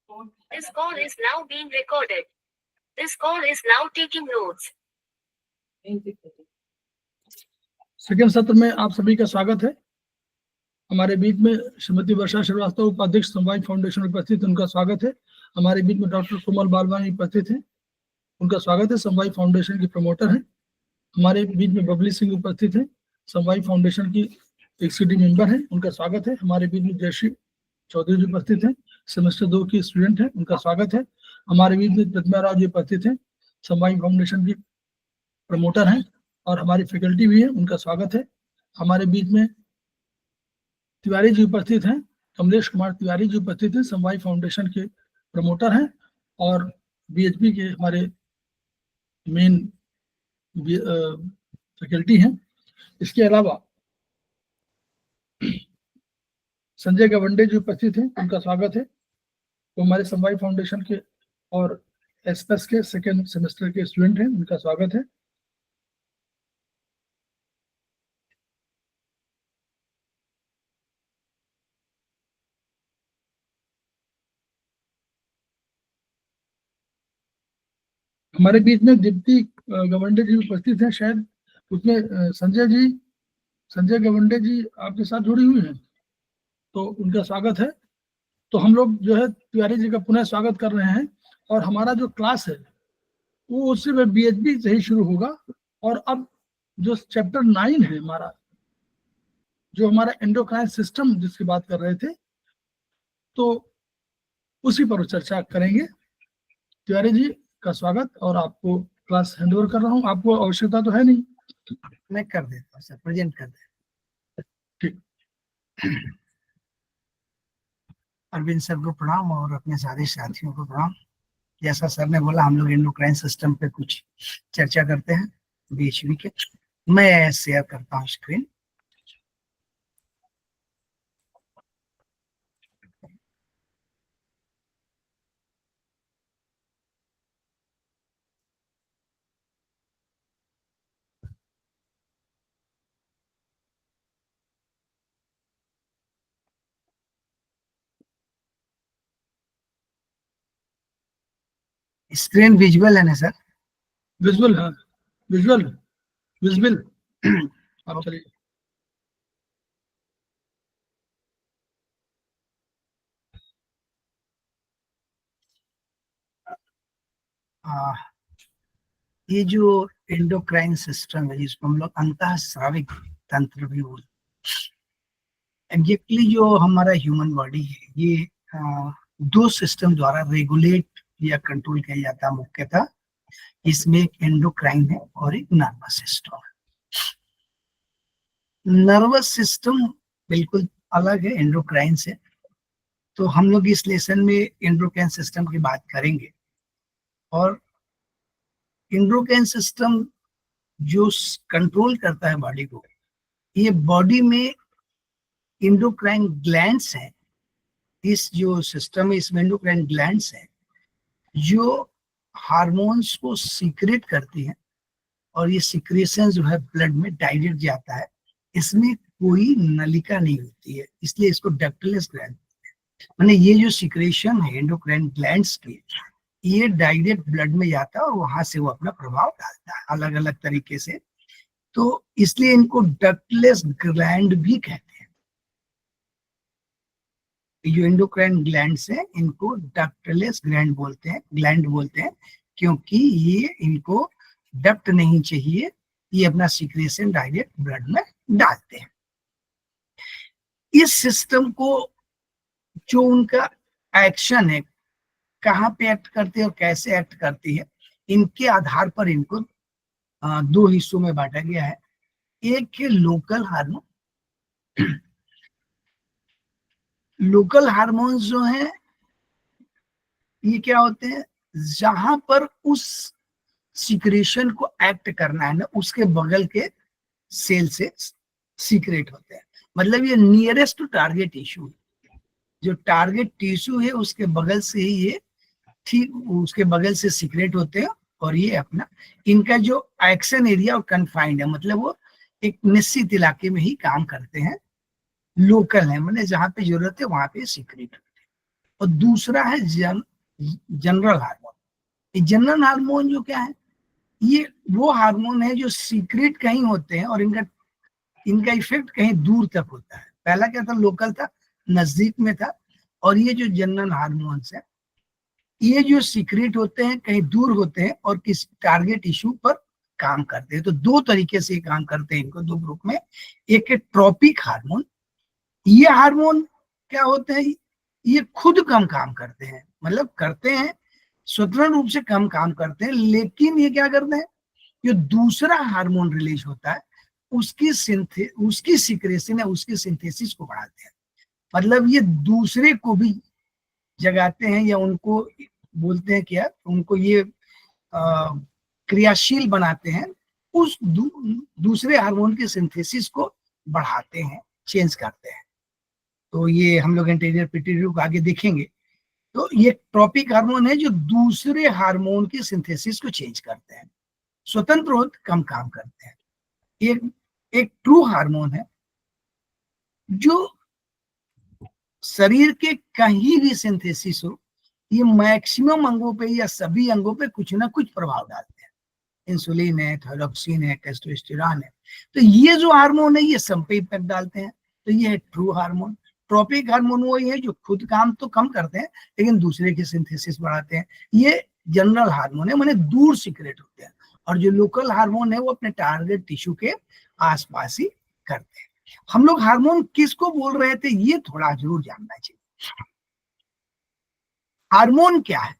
This call is now being recorded. This call is now taking notes. Second सत्र में आप सभी का स्वागत है। हमारे बीच में श्रीमती वर्षा श्रीवास्तव उपाध्यक्ष समवाय फाउंडेशन उपस्थित, उनका स्वागत है। हमारे बीच में डॉक्टर कोमल बालवानी उपस्थित हैं, उनका स्वागत है, समवाय फाउंडेशन की प्रमोटर हैं। हमारे बीच में बबली सिंह उपस्थित हैं, समवाय फाउंडेशन की एक्सिक्यूटिव मेंबर हैं, उनका स्वागत है। हमारे बीच में जयश्री चौधरी जी उपस्थित हैं, सेमेस्टर 2 की स्टूडेंट हैं, उनका स्वागत है। हमारे बीच में प्रतिमा राव जी उपस्थित हैं, समवाय फाउंडेशन की प्रमोटर हैं और हमारी फैकल्टी भी है, उनका स्वागत है। हमारे बीच में तिवारी जी उपस्थित हैं, कमलेश कुमार तिवारी जी उपस्थित हैं, समवाय फाउंडेशन के प्रमोटर हैं और बीएचपी के हमारे मेन फैकल्टी हैं। इसके अलावा संजय गवंडे जी उपस्थित हैं, उनका स्वागत है। वो हमारे समवाय फाउंडेशन के और एसपेस के सेकेंड सेमेस्टर के स्टूडेंट हैं, उनका स्वागत है। हमारे बीच में दीप्ति गवंडे जी उपस्थित हैं, शायद उसमें संजय गवंडे जी आपके साथ जुड़ी हुई हैं, तो उनका स्वागत है। तो हम लोग जो है तिवारी जी का पुनः स्वागत कर रहे हैं और हमारा जो क्लास है वो उससे बीएचपी से ही शुरू होगा। और अब जो चैप्टर 9 है हमारा, जो हमारा एंडोक्राइन सिस्टम जिसकी बात कर रहे थे, तो उसी पर चर्चा करेंगे। तिवारी जी का स्वागत और आपको क्लास हैंडओवर कर रहा हूँ। आपको आवश्यकता तो है नहीं? मैं कर देता हूँ सर, प्रेजेंट कर देता। ठीक। अरविंद सर को प्रणाम और अपने सारे साथियों को प्रणाम। जैसा सर ने बोला, हम लोग एंडोक्राइन सिस्टम पे कुछ चर्चा करते हैं बीएचपी के। मैं शेयर करता हूँ स्क्रीन। स्क्रीन विजुअल है ना सर? विजुअल है, विजुअल आप चलिए। ये जो एंडोक्राइन सिस्टम है, जिसको हम लोग अंतःस्राविक तंत्र भी बोलते हैं, एग्जैक्टली जो हमारा ह्यूमन बॉडी है, ये 2 सिस्टम द्वारा रेगुलेट या कंट्रोल किया जाता है मुख्यतः। इसमें एक एंडोक्राइन है और एक नर्वस सिस्टम है। नर्वस सिस्टम बिल्कुल अलग है एंडोक्राइन से, तो हम लोग इस लेसन में एंडोक्राइन सिस्टम की बात करेंगे। और एंडोक्राइन सिस्टम जो कंट्रोल करता है बॉडी को, ये बॉडी में एंडोक्राइन ग्लैंड्स हैं। इस जो सिस्टम है, इसमें एंडोक्राइन ग्लैंड्स हैं जो हार्मोन्स को सीक्रेट करती हैं और ये सीक्रेशन जो है ब्लड में डायरेक्ट जाता है। इसमें कोई नलिका नहीं होती है, इसलिए इसको डक्टलेस ग्लैंड, माने ये जो सीक्रेशन है एंडोक्राइन ग्लैंड्स की, ये डायरेक्ट ब्लड में जाता है और वहां से वो अपना प्रभाव डालता है अलग अलग तरीके से। तो इसलिए इनको डक्टलेस ग्लैंड भी कहते हैं। जो एंडोक्राइन ग्लैंड्स हैं इनको डक्टलेस ग्लैंड बोलते हैं, क्योंकि ये इनको डक्ट नहीं चाहिए, ये अपना सीक्रेशन डायरेक्ट ब्लड में डालते हैं। इस सिस्टम को जो उनका एक्शन है, कहाँ पे एक्ट करती है और कैसे एक्ट करती है, इनके आधार पर इनको 2 हिस्सों में बांटा गया है। एक है लोकल हार्मोन। लोकल हार्मोन्स जो हैं ये क्या होते हैं, जहां पर उस सीक्रेशन को एक्ट करना है ना, उसके बगल के सेल से सीक्रेट होते हैं। मतलब ये नियरेस्ट टू टारगेट टिश्यू, जो टारगेट टिश्यू है उसके बगल से ही ये ठीक उसके बगल से सीक्रेट होते हैं। और ये अपना इनका जो एक्शन एरिया और कन्फाइंड है, मतलब वो एक निश्चित इलाके में ही काम करते हैं। लोकल है, मतलब जहाँ पे जरूरत है वहां पे सीक्रेट होते हैं। और दूसरा है जनरल हार्मोन। ये जनरल हार्मोन जो क्या है, ये वो हार्मोन है जो सीक्रेट कहीं होते हैं और इनका इफेक्ट कहीं दूर तक होता है। पहला क्या था, लोकल था, नजदीक में था। और ये जो जनरल हार्मोन्स है, ये जो सीक्रेट होते हैं कहीं दूर होते हैं और किसी टारगेट इशू पर काम करते हैं। तो दो तरीके से काम करते हैं इनको, दो ग्रुप में। एक है ट्रॉपिक हार्मोन। ये हार्मोन क्या होते हैं, ये खुद कम काम करते हैं, मतलब करते हैं स्वतंत्र रूप से कम काम करते हैं, लेकिन ये क्या करते हैं, जो दूसरा हार्मोन रिलीज होता है उसकी सीक्रेशन है, उसकी सिंथेसिस को बढ़ाते हैं। मतलब ये दूसरे को भी जगाते हैं, या उनको बोलते हैं क्या, उनको ये क्रियाशील बनाते हैं, उस दूसरे हार्मोन की सिंथेसिस को बढ़ाते हैं, चेंज करते हैं। तो ये हम लोग इंटीरियर पिट्यूटरी को आगे देखेंगे। तो ये ट्रॉपिक हार्मोन है जो दूसरे हार्मोन की सिंथेसिस को चेंज करते हैं, स्वतंत्र होत कम काम करते हैं। एक ट्रू हार्मोन है जो शरीर के कहीं भी सिंथेसिस हो, ये मैक्सिमम अंगों पे या सभी अंगों पे कुछ ना कुछ प्रभाव डालते हैं। इंसुलिन है, थायरोक्सिन है, टेस्टोस्टेरोन है। तो ये जो हार्मोन है ये सब पे इफेक्ट डालते हैं। तो ये है ट्रू हार्मोन। ट्रॉपिक हार्मोन वही है जो खुद काम तो कम करते हैं लेकिन दूसरे की सिंथेसिस बढ़ाते हैं। ये जनरल हार्मोन है, माने दूर सीक्रेट होते हैं। और जो लोकल हार्मोन है वो अपने टारगेट टिश्यू के आसपास ही करते हैं। हम लोग हार्मोन किसको बोल रहे थे, ये थोड़ा जरूर जानना चाहिए। हार्मोन क्या है,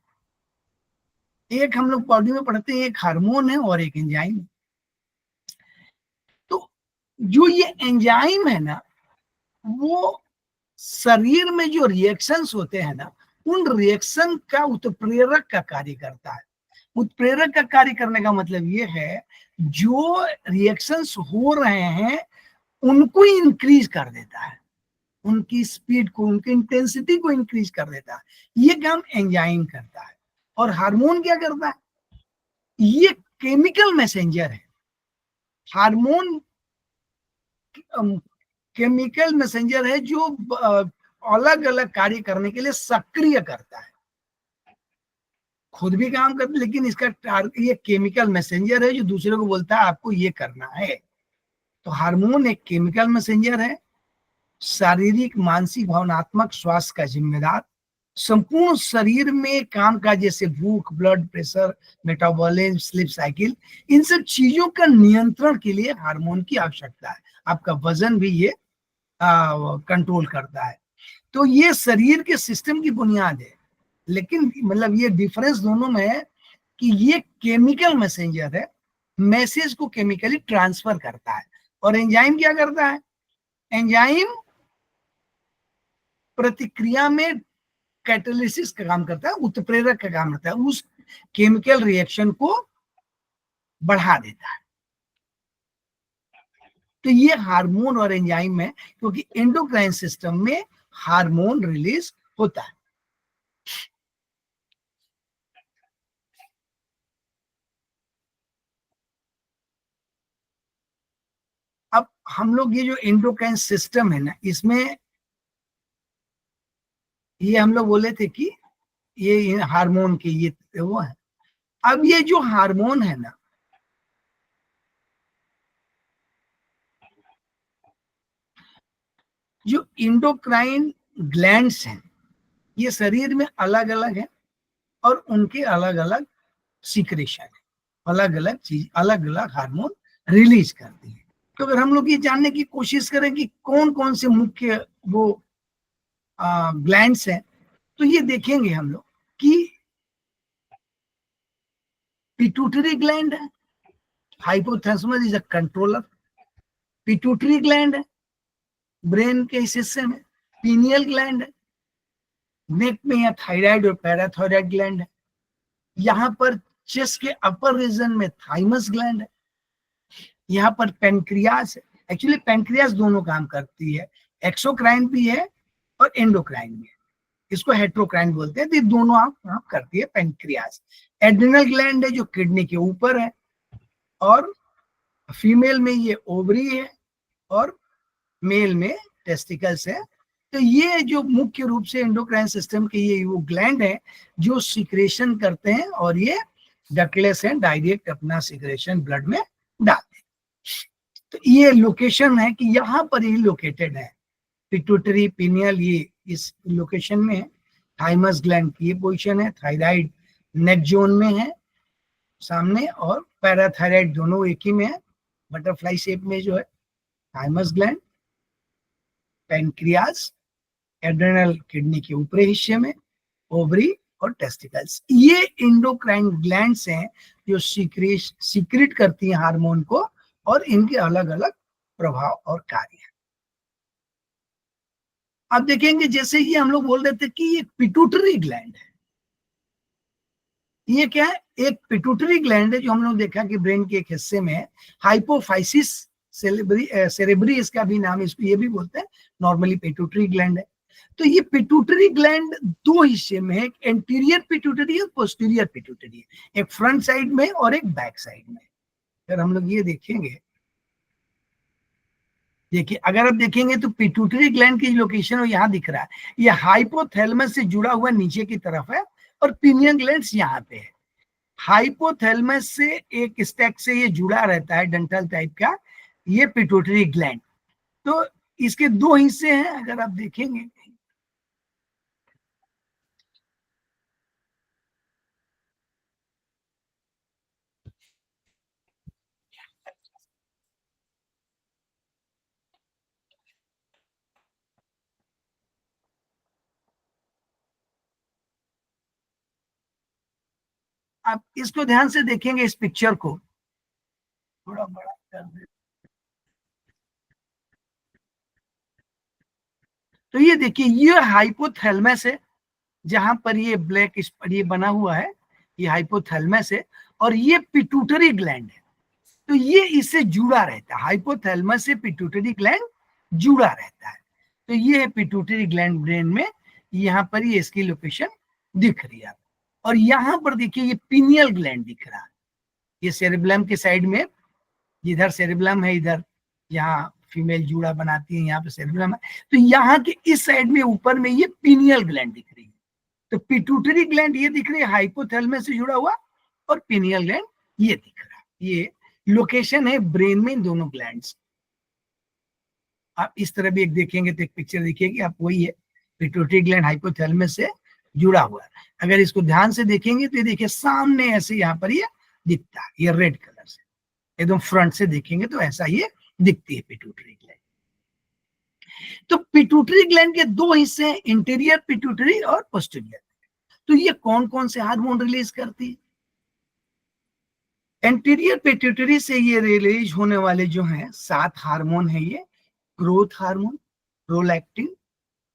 एक हम लोग बॉडी में पढ़ते हैं, एक हार्मोन है और एक एंजाइम है। तो जो ये एंजाइम है ना, वो शरीर में जो रिएक्शंस होते हैं ना, उन रिएक्शन का उत्प्रेरक का कार्य करता है। उत्प्रेरक का कार्य करने का मतलब ये है, जो रिएक्शंस हो रहे हैं उनको इंक्रीज कर देता है, उनकी स्पीड को, उनकी इंटेंसिटी को इंक्रीज कर देता है। ये काम एंजाइम करता है। और हार्मोन क्या करता है, ये केमिकल मैसेंजर है। हार्मोन केमिकल मैसेंजर है जो अलग अलग कार्य करने के लिए सक्रिय करता है, खुद भी काम करता है, लेकिन इसका ये केमिकल मैसेंजर है जो दूसरे को बोलता है आपको ये करना है। तो हार्मोन एक केमिकल मैसेंजर है, शारीरिक, मानसिक, भावनात्मक स्वास्थ्य का जिम्मेदार, संपूर्ण शरीर में काम का, जैसे भूख, blood pressure, metabolism, sleep cycle, इन सब चीजों का नियंत्रण के लिए हार्मोन की आवश्यकता है। आपका वजन भी ये कंट्रोल करता है। तो ये शरीर के सिस्टम की बुनियाद है। लेकिन मतलब ये डिफरेंस दोनों में है कि ये केमिकल मैसेंजर है, मैसेज को केमिकली ट्रांसफर करता है। और एंजाइम क्या करता है, एंजाइम प्रतिक्रिया में कैटालिसिस का काम करता है, उत्प्रेरक का काम करता है, उस केमिकल रिएक्शन को बढ़ा देता है। तो ये हार्मोन और एंजाइम है, क्योंकि एंडोक्राइन सिस्टम में हार्मोन रिलीज होता है। अब हम लोग ये जो एंडोक्राइन सिस्टम है ना, इसमें ये हम लोग बोले थे कि ये हार्मोन के ये वो है। अब ये जो हार्मोन है ना, जो एंडोक्राइन ग्लैंड्स हैं, ये शरीर में अलग अलग है और उनके अलग अलग सीक्रेशन है, अलग अलग चीज, अलग अलग हार्मोन रिलीज करती है। तो अगर हम लोग ये जानने की कोशिश करें कि कौन कौन से मुख्य वो ग्लैंड्स हैं, तो ये देखेंगे हम लोग कि पिट्यूटरी ग्लैंड है, hypothalamus is a controller. Pituitary gland है ब्रेन के इस हिस्से में, पीनियल ग्लैंड है, नेक में या थायराइड और पैराथायराइड ग्लैंड है, यहाँ पर चेस्ट के अपर रीजन में थाइमस ग्लैंड है, यहाँ पर पेनक्रियास है। एक्चुअली पेनक्रियास दोनों काम करती है, एक्सोक्राइन भी है और एंडोक्राइन भी है, इसको हेट्रोक्राइन बोलते हैं। तो दोनों आप करती है पेनक्रियास। एड्रिनल ग्लैंड है जो किडनी के ऊपर है, और फीमेल में ये ओवरी है और मेल में टेस्टिकल्स है, तो ये जो मुख्य रूप से एंडोक्राइन सिस्टम के ये वो ग्लैंड है जो सीक्रेशन करते हैं, और ये डकलेस हैं, डायरेक्ट अपना सीक्रेशन ब्लड में डालते हैं। तो ये लोकेशन है कि यहाँ पर ये लोकेटेड है, पिट्यूटरी पिनियल ये इस लोकेशन में है। थाइमस ग्लैंड की ये पोजीशन है, थायराइड नेक जोन में है सामने, और पैराथायराइड दोनों एक ही में है, बटरफ्लाई शेप में जो है thymus gland, pancreas, adrenal kidney के ऊपरी हिस्से में, ओवरी और टेस्टिकल्स। ये एंडोक्राइन ग्लैंड्स हैं जो सीक्रेट करती हैं हार्मोन को, और इनके अलग अलग प्रभाव और कार्य हैं। अब देखेंगे जैसे ये हम लोग बोल रहे थे कि ये पिट्यूटरी ग्लैंड है, ये क्या है, एक पिट्यूटरी ग्लैंड है जो हम लोग देखा कि ब्रेन के एक हिस्से में है, हाइपोफाइसिस सेरेब्री इसका भी नाम, इसको ये भी बोलते हैं, नॉर्मली पिट्यूटरी ग्लैंड है। तो ये पिट्यूटरी ग्लैंड दो हिस्से में है, एक एंटीरियर पिट्यूटरी और पोस्टीरियर पिट्यूटरी है, एक फ्रंट साइड में और एक बैक साइड में। अगर हम लोग ये देखेंगे, देखिए अगर आप देखेंगे तो पिट्यूटरी ग्लैंड की लोकेशन यहाँ दिख रहा है, ये हाइपोथैलेमस से जुड़ा हुआ नीचे की तरफ है, और पिनियन ग्लैंड्स यहाँ पे है। हाइपोथैलेमस से एक स्टैक से ये जुड़ा रहता है, डंठल टाइप का, ये पिट्यूटरी ग्लैंड। तो इसके दो हिस्से हैं, अगर आप देखेंगे आप इसको ध्यान से देखेंगे, इस पिक्चर को थोड़ा बड़ा कर दे। तो ये देखिए, ये हाइपोथैलेमस है, जहां पर ये ब्लैक ये बना हुआ है, ये हाइपोथैलेमस है, और ये पिट्यूटरी ग्लैंड है। तो ये इससे जुड़ा रहता है, हाइपोथैलेमस से पिट्यूटरी ग्लैंड जुड़ा रहता है। तो ये है पिट्यूटरी ग्लैंड ब्रेन में, यहाँ पर ये इसकी लोकेशन दिख रही है। और यहाँ पर देखिए ये पिनियल ग्लैंड दिख रहा है, ये सेरेब्लम के साइड में, जिधर सेरेब्लम है इधर, यहाँ फीमेल जूड़ा बनाती है, यहाँ पे सेरेब्लम है, तो यहाँ के इस साइड में ऊपर में ये पिनियल ग्लैंड दिख रही है। तो पिट्यूटरी ग्लैंड ये दिख रही है हाइपोथैलेमस से जुड़ा हुआ, और पिनियल ग्लैंड ये दिख रहा है। ये लोकेशन है ब्रेन में इन दोनों ग्लैंड्स। आप इस तरह भी एक देखेंगे तो एक पिक्चर देखिएगी आप, वही है, पिट्यूटरी ग्लैंड हाइपोथैलेमस से जुड़ा हुआ है। अगर इसको ध्यान से देखेंगे तो देखिए सामने ऐसे यहाँ पर ये दिखता है, ये रेड कलर से, एकदम फ्रंट से देखेंगे तो ऐसा ये दिखती है पिट्यूटरी ग्लैंड। तो पिट्यूटरी ग्लैंड के दो हिस्से हैं, इंटीरियर पिट्यूटरी और पोस्टीरियर। तो ये कौन कौन से हार्मोन रिलीज करती है? एंटीरियर पिट्यूटरी से ये रिलीज होने वाले जो हैं 7 हार्मोन है, ये growth hormone, prolactin,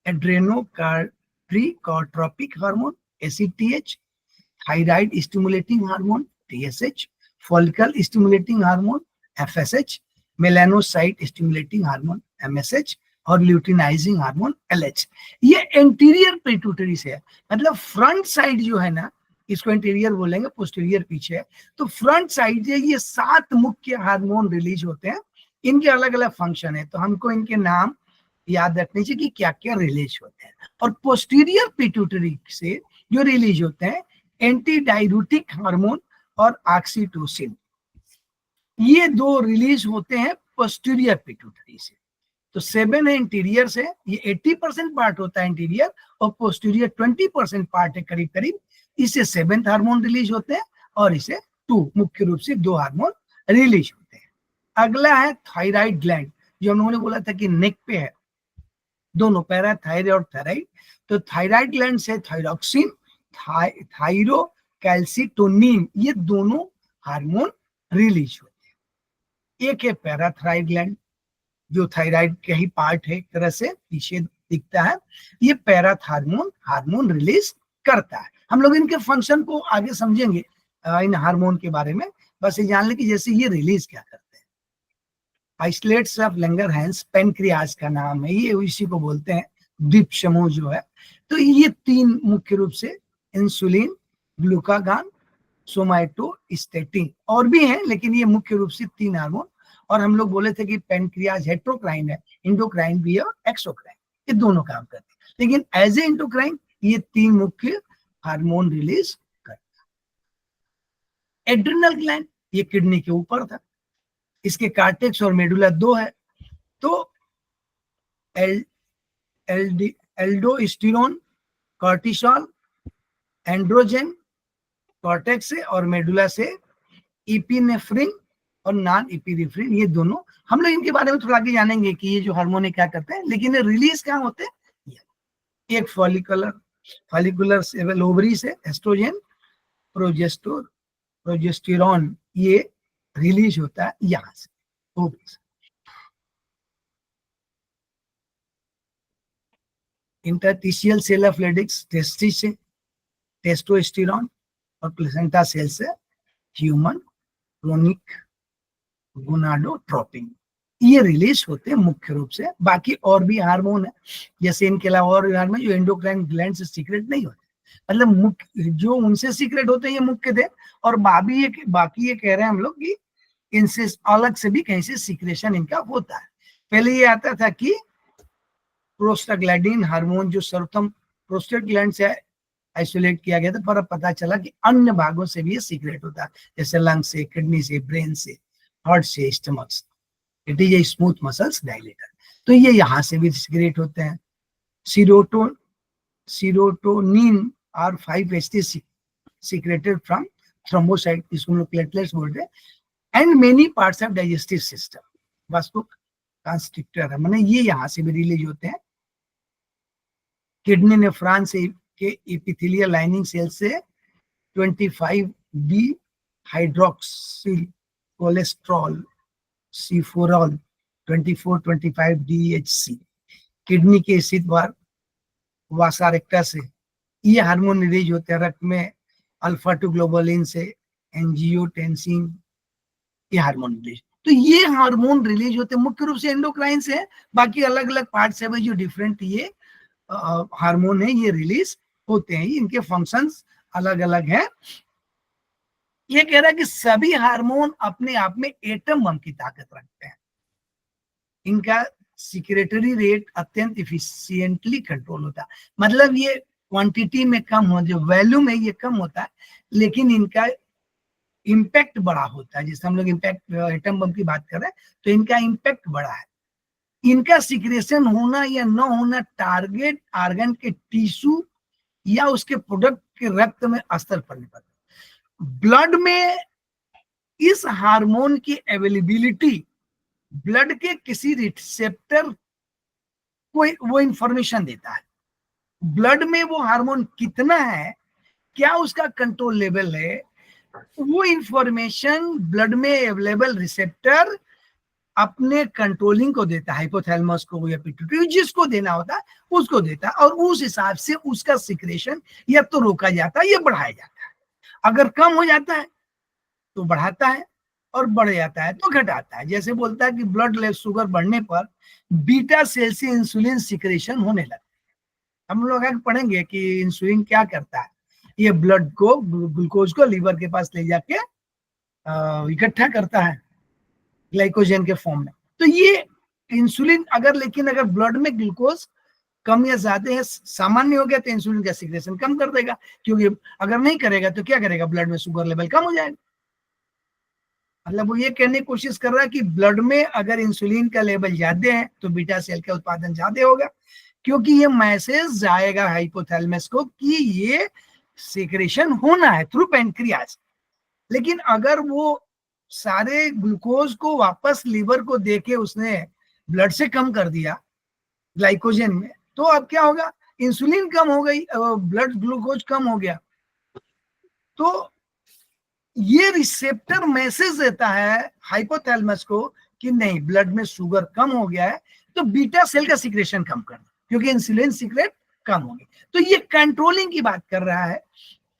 adrenocorticotropic hormone ACTH, thyroid stimulating hormone TSH, follicle stimulating hormone FSH, melanocyte stimulating hormone MSH, और ल्यूटिनाइजिंग हार्मोन एलएच। ये एंटीरियर पिट्यूटरी से है, मतलब फ्रंट साइड जो है ना, इसको इंटीरियर बोलेंगे, पोस्टीरियर पीछे है। तो फ्रंट साइड ये 7 मुख्य हार्मोन रिलीज होते हैं, इनके अलग अलग फंक्शन है, तो हमको इनके नाम याद रखने चाहिए कि क्या क्या रिलीज होते हैं। और पोस्टीरियर पिट्यूटरी से जो रिलीज होते हैं एंटी डाययूरेटिक हार्मोन और ऑक्सीटोसिन, ये दो रिलीज होते हैं पोस्टीरियर पिट्यूटरी से। तो 7 है इंटीरियर से, ये 80% पार्ट होता है इंटीरियर, और पोस्टीरियर 20% पार्ट है करीब करीब। इसे 7th हार्मोन रिलीज होते हैं, और इसे 2 मुख्य रूप से 2 हार्मोन रिलीज होते हैं। अगला है थायराइड ग्लैंड, जो हम लोगों ने बोला था कि नेक पे है, दोनों पैराथायराइड और थायराइड। तो थायराइड ग्लैंड से थायरॉक्सिन, थायरोकैल्सिटोनिन, ये दोनों हार्मोन रिलीज होते हैं। एक है पैराथायराइड ग्लैंड, जो थायराइड का ही पार्ट है, एक तरह से पीछे दिखता है, ये हार्मोन रिलीज करता है। हम लोग इनके फंक्शन को आगे समझेंगे इन हार्मोन के बारे में, बस ये जान लें कि जैसे ये रिलीज क्या करते हैं। आइसोलेट्स ऑफ लैंगरहैंस पैनक्रियाज का नाम है, ये इसी को बोलते हैं द्वीप समूह जो है। तो ये 3 मुख्य रूप से, इंसुलिन, ग्लूकागान, सोमाटोस्टेटिन, और भी हैं, लेकिन ये मुख्य रूप से 3 हार्मोन। और हम लोग बोले थे कि पैनक्रियाज हेट्रोक्राइन है, इंडोक्राइन भी है और एक्सोक्राइन। ये दोनों काम करते हैं, लेकिन एज ए एंडोक्राइन ये 3 मुख्य हार्मोन रिलीज करता है। एड्रिनल ग्लैंड ये किडनी के ऊपर था, इसके कार्टेक्स और मेडुला 2 है। तो एल्डोस्टेरोन, कॉर्टिसोल, एंड्रोजन कॉर्टेक्स से और मेडुला से इपिनेफ्रिन और नॉन इपिनेफ्रिन, ये दोनों हम लोग इनके बारे में थोड़ा आगे जानेंगे कि ये जो हार्मोन है क्या करते हैं, लेकिन ये रिलीज कहाँ होते हैं। एक फॉलिकुलर सेवल ओवरी से एस्ट्रोजन, प्रोजेस्टेरॉन ये रिलीज होता है यहाँ से ओवरी से। इंटरस्टिशियल सेल ऑफ लेडिक्स टेस्टिस से टेस्टोस्टेरॉन और प्लेसेंटा सेल से ह्यूमन क्रोनिक गोनाडोट्रोपिन, ये रिलीज होते हैं मुख्य रूप से। बाकी और भी हार्मोन है, जैसे इनके अलावा और हार्मोन जो एंडोक्राइन ग्लैंड से सीक्रेट नहीं होते, मतलब मुख्य जो उनसे सीक्रेट होते हैं ये मुख्य थे, और बाकी ये कह रहे हैं हम लोग कि इनसे अलग से भी कहीं से सीक्रेशन इनका होता है। पहले ये आता था कि प्रोस्टाग्लैंडिन हार्मोन जो सर्वप्रथम प्रोस्टेट ग्लैंड से आइसोलेट किया गया था, पर अब पता चला कि अन्य भागों से भी ये सीक्रेट होता है, जैसे लंग से, किडनी से, ब्रेन से, हार्ट से, स्टमक से। It is a smooth muscles dilator, तो ये यहाँ से भी सीक्रेट होते हैं। Serotonin or 5-HT secreted from thrombocyte, इसको हम लोग प्लेटलेट्स बोलते हैं, and many parts of digestive system, vasoconstrictor है, माने ये यहाँ से भी रिलीज होते हैं। किडनी नेफ्रॉन से के एपिथेलियल लाइनिंग सेल से 25D hydroxyl cholesterol सीफोरॉल 24-25DHC, kidney के स्थित वासा रेक्टा से ये हार्मोन रिलीज होते हैं। रक्त में अल्फा 2 ग्लोबुलिन से एंजियोटेंसिन ये हार्मोन रिलीज, तो ये हार्मोन रिलीज होते हैं मुख्य रूप से एंडोक्राइन से। बाकी अलग अलग पार्ट से जो डिफरेंट ये हार्मोन है ये रिलीज होते हैं, इनके फंक्शंस अलग अलग हैं। ये कह रहा है कि सभी हार्मोन अपने आप में एटम बम की ताकत रखते हैं, इनका सिक्रेटरी रेट अत्यंत इफिशिएंटली कंट्रोल होता है, मतलब ये क्वांटिटी में कम हो, जो वैल्यू में ये कम होता है, लेकिन इनका इम्पैक्ट बड़ा होता है। जिससे हम लोग इम्पैक्ट एटम बम की बात कर रहे हैं, तो इनका इम्पैक्ट बड़ा है। इनका सिक्रेशन होना या न होना टारगेट ऑर्गन के टिश्यू या उसके प्रोडक्ट के रक्त में असर पड़ने पर, ब्लड में इस हार्मोन की अवेलेबिलिटी ब्लड के किसी रिसेप्टर को वो इंफॉर्मेशन देता है। ब्लड में वो हार्मोन कितना है, क्या उसका कंट्रोल लेवल है, वो इंफॉर्मेशन ब्लड में अवेलेबल रिसेप्टर अपने कंट्रोलिंग को देता है, हाइपोथैलेमस को या पिट्यूटरी, जिसको देना होता है उसको देता है, और उस हिसाब से उसका सिक्रेशन या तो रोका जाता है या बढ़ाया जाता है। अगर कम हो जाता है तो बढ़ाता है, और बढ़ जाता है तो घटाता है। जैसे बोलता है कि ब्लड लेवल शुगर बढ़ने पर बीटा सेल से इंसुलिन सिक्रेशन होने लगता है। हम लोग आगे पढ़ेंगे कि इंसुलिन क्या करता है, ये ब्लड को, ग्लूकोज को लीवर के पास ले जाके इकट्ठा करता है ग्लाइकोजन के फॉर्म में। तो ये इंसुलिन अगर ब्लड में ग्लूकोज कम या ज्यादा है, सामान्य हो गया, तो इंसुलिन का सिक्रेशन कम कर देगा, क्योंकि अगर नहीं करेगा तो क्या करेगा, ब्लड में शुगर लेवल कम हो जाएगा। मतलब वो ये कहने की कोशिश कर रहा है कि ब्लड में अगर इंसुलिन का लेवल ज्यादा है तो बीटा सेल का उत्पादन ज्यादा होगा, क्योंकि ये मैसेज जाएगा हाइपोथैलेमस को कि ये सिक्रेशन होना है थ्रू पैनक्रियाज। लेकिन अगर वो सारे ग्लूकोज को वापस लीवर को देके उसने ब्लड से कम कर दिया ग्लाइकोजन में, तो अब क्या होगा, इंसुलिन कम हो गई, ब्लड ग्लूकोज कम हो गया, तो ये रिसेप्टर मैसेज देता है हाइपोथैलेमस को कि नहीं, ब्लड में शुगर कम हो गया है, तो बीटा सेल का सिक्रेशन कम करना, क्योंकि इंसुलिन सिक्रेट कम होगी। तो ये कंट्रोलिंग की बात कर रहा है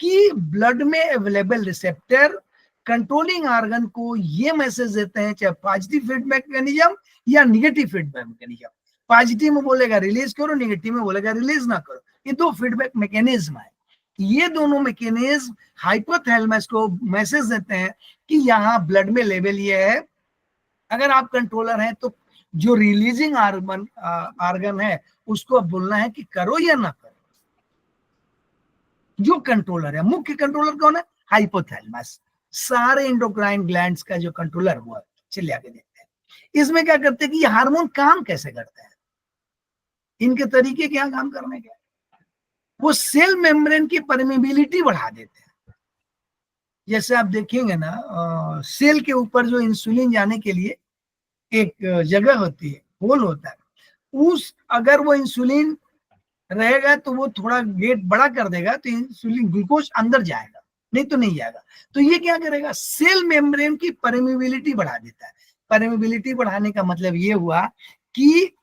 कि ब्लड में अवेलेबल रिसेप्टर कंट्रोलिंग ऑर्गन को ये मैसेज देते हैं, चाहे पॉजिटिव फीडबैक मैकेनिज्म या निगेटिव फीडबैक मैकेनिज्म। पॉजिटिव में बोलेगा रिलीज करो, निगेटिव में बोलेगा रिलीज ना करो। ये दो फीडबैक मैकेनिज्म है। ये दोनों मैकेनिज्म हाइपोथैलेमस को मैसेज देते हैं कि यहाँ ब्लड में लेवल ये है, अगर आप कंट्रोलर हैं तो जो रिलीजिंग आर्गन है उसको अब बोलना है कि करो या ना करो। जो कंट्रोलर है, मुख्य कंट्रोलर कौन है? हाइपोथैलेमस। सारे एंडोक्राइन ग्लैंड्स का जो कंट्रोलर हुआ, चलिए आगे देखते हैं। इसमें क्या करते हैं कि ये हार्मोन काम कैसे करते हैं, इनके तरीके क्या काम करने के। वो सेल मेम्ब्रेन की परमेबिलिटी बढ़ा देते हैं। जैसे आप देखेंगे ना, सेल के ऊपर जो इंसुलिन जाने के लिए एक जगह होती है, होल होता है, उस अगर वो इंसुलिन रहेगा तो वो थोड़ा गेट बड़ा कर देगा तो इंसुलिन ग्लूकोज अंदर जाएगा, नहीं तो नहीं जाएगा। तो ये क्या करेगा? सेल मेम्ब्रेन की परमेबिलिटी बढ़ा देता है। परमेबिलिटी बढ़ाने का मतलब ये हुआ कि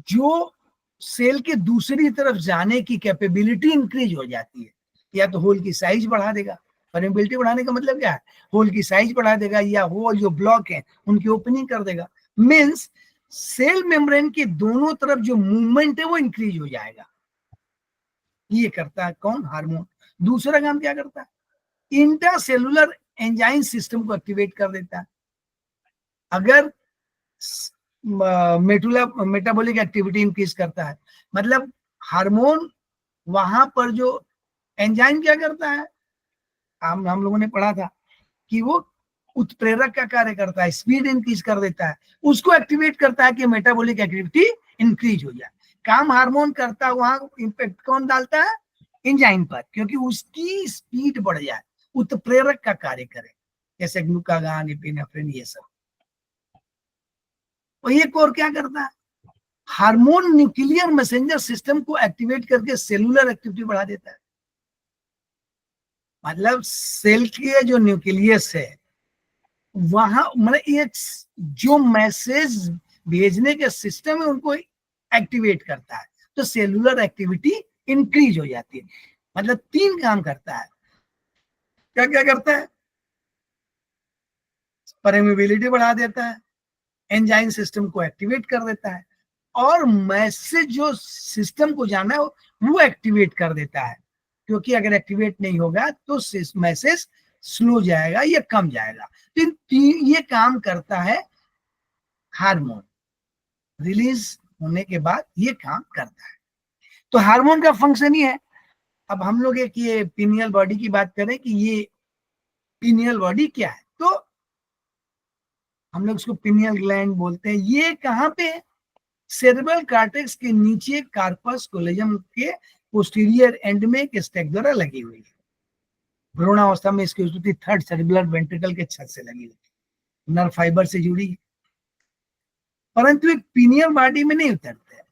जो सेल के दूसरी तरफ जाने की कैपेबिलिटी इंक्रीज हो जाती है। या तो होल की साइज बढ़ा देगा, परमेबिलिटी बढ़ाने का मतलब क्या है? होल की साइज बढ़ा देगा, या होल जो ब्लॉक है उनकी ओपनिंग कर देगा। मीन्स सेल मेम्ब्रेन के दोनों तरफ जो मूवमेंट है वो इंक्रीज हो जाएगा। ये करता है कौन? हार्मोन। दूसरा काम क्या करता है? इंट्रासेलुलर एंजाइम सिस्टम को एक्टिवेट कर देता है। अगर मेटाबॉलिक एक्टिविटी इंक्रीज करता है, मतलब हार्मोन वहां पर जो एंजाइम क्या करता है, हम लोगों ने पढ़ा था कि वो उत्प्रेरक का कार्य करता है, स्पीड इंक्रीज कर देता है, उसको एक्टिवेट करता है कि मेटाबॉलिक एक्टिविटी इंक्रीज हो जाए। काम हार्मोन करता है, वहां इम्पैक्ट कौन डालता है? एंजाइम पर, क्योंकि उसकी स्पीड बढ़ जाए, उत्प्रेरक का कार्य करे, जैसे ग्लूकागान, एपिनेफ्रिन, ये सब। और एक और क्या करता है? हार्मोन न्यूक्लियर मैसेंजर सिस्टम को एक्टिवेट करके सेलुलर एक्टिविटी बढ़ा देता है। मतलब सेल के जो न्यूक्लियस है वहां, मतलब एक जो मैसेज भेजने के सिस्टम है उनको एक्टिवेट करता है, तो सेलुलर एक्टिविटी इंक्रीज हो जाती है। मतलब 3 काम करता है। क्या क्या करता है? परमेबिलिटी बढ़ा देता है, एंजाइम सिस्टम को एक्टिवेट कर देता है, और मैसेज जो सिस्टम को जाना है वो एक्टिवेट कर देता है। क्योंकि अगर एक्टिवेट नहीं होगा तो मैसेज स्लो जाएगा या कम जाएगा। तो ये काम करता है हार्मोन। रिलीज होने के बाद ये काम करता है। तो हार्मोन का फंक्शन ये है। अब हम लोग एक ये पीनियल बॉडी की बात करें कि ये पीनियल बॉडी क्या है, तो हम लोग इसको पीनियल ग्लैंड बोलते हैं। ये कहाँ पे? सेरेब्रल कॉर्टेक्स के नीचे कार्पस कोलोजम के पोस्टीरियर एंड में एक स्टैक द्वारा लगी हुई है। भ्रूणावस्था में इसकी उत्पत्ति 3rd सेरेब्रल वेंट्रिकल के छत से लगी हुई है, नर्व फाइबर से जुड़ी है, परंतु एक पीनियल बॉडी में नहीं उतरते।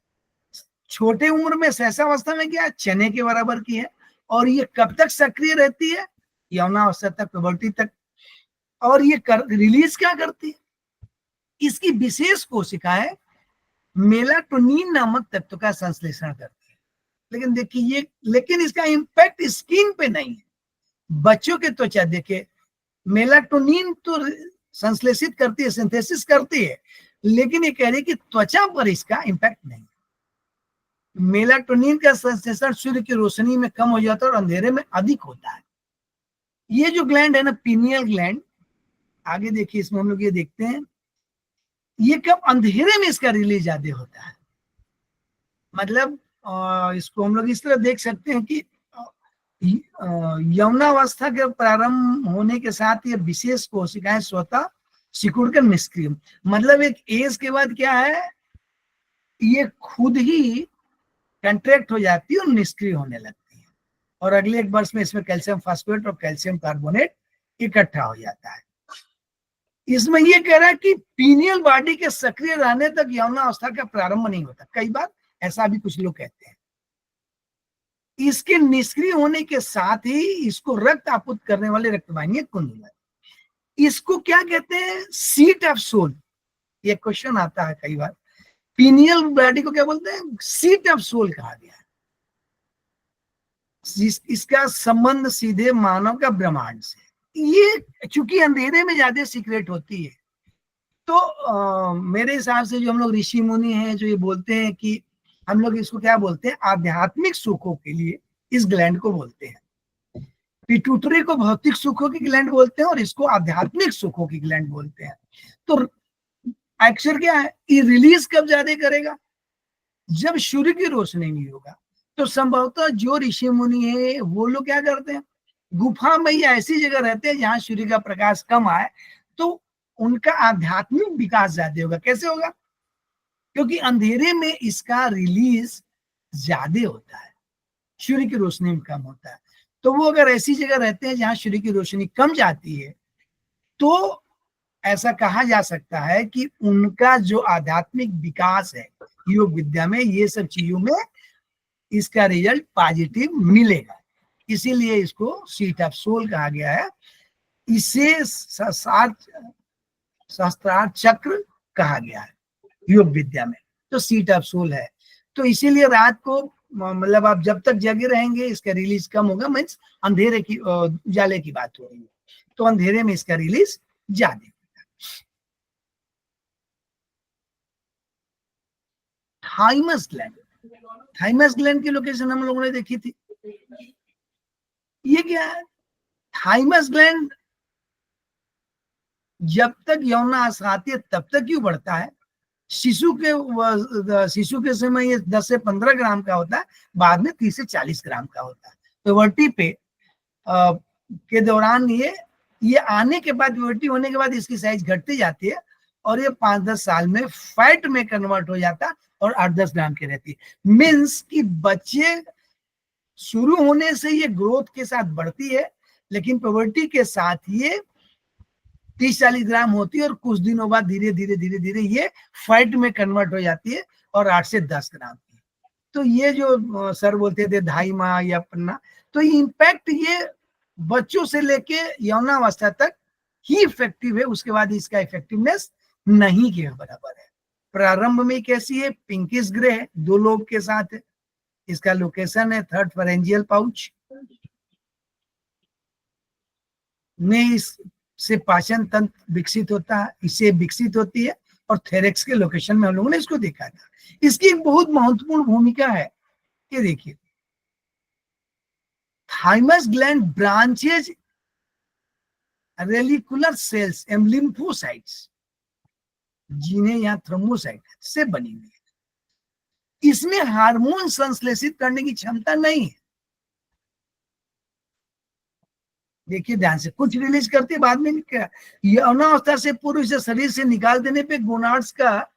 छोटे उम्र में सहसावस्था में क्या चने के बराबर की है, और ये कब तक सक्रिय रहती है? यौनावस्था तक, प्यूबर्टी तक। और ये रिलीज क्या करती है? इसकी विशेष कोशिकाएं मेलाटोनिन नामक तत्व का संश्लेषण करती है। लेकिन देखिए लेकिन इसका इंपैक्ट स्किन पे नहीं है। बच्चों के त्वचा देखिए, मेलाटोनिन तो संश्लेषित करती है, सिंथेसिस करती है, लेकिन ये कह रही है कि त्वचा पर इसका इंपैक्ट नहीं। मेलाटोनिन का संश्लेषण सूर्य की रोशनी में कम हो जाता है और अंधेरे में अधिक होता है। ये जो ग्लैंड है ना, पीनियल ग्लैंड, आगे देखिए इसमें हम लोग ये देखते हैं, ये कब अंधेरे में इसका रिलीज ज्यादा होता है। मतलब इसको हम लोग इस तरह देख सकते हैं कि यौनावस्था के प्रारंभ होने के साथ ये विशेष कोशिकाएं स्वतः सिकुड़कर निष्क्रिय, मतलब एक एज के बाद क्या है, ये खुद ही कंट्रैक्ट हो जाती है और निष्क्रिय होने लगती है, और अगले 1 वर्ष में इसमें कैल्शियम फास्फेट और कैल्शियम कार्बोनेट इकट्ठा हो जाता है। इसमें ये कह रहा है कि पीनियल बॉडी के सक्रिय रहने तक यौनावस्था का प्रारंभ नहीं होता। कई बार ऐसा भी कुछ लोग कहते हैं। इसके निष्क्रिय होने के साथ ही इसको रक्त आपूर्ति करने वाले रक्तवाहिनी कुंडल, इसको क्या कहते हैं? Seat of soul. ये क्वेश्चन आता है कई बार, पीनियल बॉडी को क्या बोलते हैं? सीट ऑफ सोल कहा गया है। इसका संबंध सीधे मानव का ब्रह्मांड से। ये चूंकि अंधेरे में ज्यादा सीक्रेट होती है, तो मेरे हिसाब से जो हम लोग ऋषि मुनि हैं जो ये बोलते हैं कि हम लोग इसको क्या बोलते हैं? आध्यात्मिक सुखों के लिए इस ग्लैंड को बोलते हैं। पिट्यूटरी को भौतिक सुखों की ग्लैंड बोलते हैं और इसको आध्यात्मिक सुखों की ग्लैंड बोलते हैं। तो अक्सर क्या है, ये रिलीज कब ज्यादा करेगा, जब सूर्य की रोशनी नहीं होगा। तो संभवतः जो ऋषि मुनि है वो लोग क्या करते हैं, गुफा में या ऐसी जगह रहते हैं जहां सूर्य का प्रकाश कम आए, तो उनका आध्यात्मिक विकास ज्यादा होगा। कैसे होगा, क्योंकि अंधेरे में इसका रिलीज ज्यादा होता है, सूर्य की रोशनी में कम होता है। तो वो अगर ऐसी जगह रहते हैं जहां सूर्य की रोशनी कम जाती है, तो ऐसा कहा जा सकता है कि उनका जो आध्यात्मिक विकास है योग विद्या में, ये सब चीजों में इसका रिजल्ट पॉजिटिव मिलेगा। इसीलिए इसको सीट ऑफ सोल कहा गया है। इसे सहस्त्रार्थ चक्र कहा गया है योग विद्या में, तो सीट ऑफ सोल है। तो इसीलिए रात को मतलब आप जब तक जगे रहेंगे इसका रिलीज कम होगा, मीन्स अंधेरे की उजाले की बात हो रही है, तो अंधेरे में इसका रिलीज ज्यादा। थाइमस ग्लैंड, थाइमस ग्लैंड की लोकेशन हम लोगों ने देखी थी। ये क्या है, थाइमस ग्लैंड जब तक यौनाश आती है तब तक क्यों बढ़ता है। शिशु के समय ये 10 से 15 ग्राम का होता है, बाद में 30 से 40 ग्राम का होता है। प्यूबर्टी पे के दौरान ये आने के बाद, प्यूबर्टी होने के बाद इसकी साइज घटती जाती है और ये 5-10 साल में फैट में कन्वर्ट हो जाता है और 8-10 ग्राम की रहती है। मीन्स कि बच्चे शुरू होने से ये ग्रोथ के साथ बढ़ती है, लेकिन प्यूबर्टी के साथ ये 30-40 ग्राम होती है और कुछ दिनों बाद धीरे धीरे धीरे धीरे ये फैट में कन्वर्ट हो जाती है और 8 से 10 ग्राम की। तो ये जो सर बोलते थे 2.5 माह या पन्ना, तो इम्पैक्ट ये बच्चों से लेके यौनावस्था तक ही इफेक्टिव है, उसके बाद इसका इफेक्टिवनेस नहीं के बराबर है। प्रारंभ में कैसी है, पिंकिश ग्रे है, 2 लोब के साथ है। इसका लोकेशन है 3rd फेरेंजियल पाउच में, इससे पाचन तंत्र विकसित होता है, इससे विकसित होती है और थेरेक्स के लोकेशन में हम लोगों ने इसको देखा था। इसकी एक बहुत महत्वपूर्ण भूमिका है, ये देखिए, thymus gland branches reticular cells and lymphocytes, जिन्हें यहाँ थ्रोम्बोसाइट से बनी हुई है। इसमें हार्मोन संश्लेषित करने की क्षमता नहीं है। देखिए ध्यान से, कुछ रिलीज करती है बाद में, यौनावस्था से पूर्व इसे शरीर से निकाल देने पे गोनाड्स का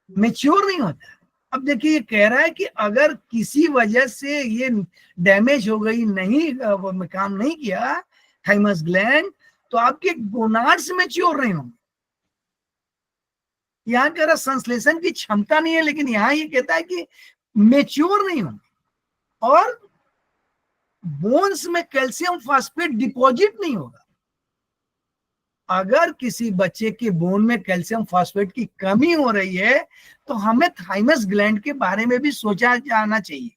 मैच्योर नहीं होता। अब देखिए ये कह रहा है कि अगर किसी वजह से ये डैमेज हो गई, नहीं काम नहीं किया थाइमस ग्लैंड, तो आपके गोनाड्स मैच्योर नहीं होंगे। यहाँ कह रहा संश्लेषण की क्षमता नहीं है, लेकिन यहाँ ये कहता है कि मैच्योर नहीं होंगे और बोन्स में कैल्शियम फास्फेट डिपॉजिट नहीं होगा। अगर किसी बच्चे के बोन में कैल्शियम फास्फेट की कमी हो रही है तो हमें थाइमस ग्लैंड के बारे में भी सोचा जाना चाहिए।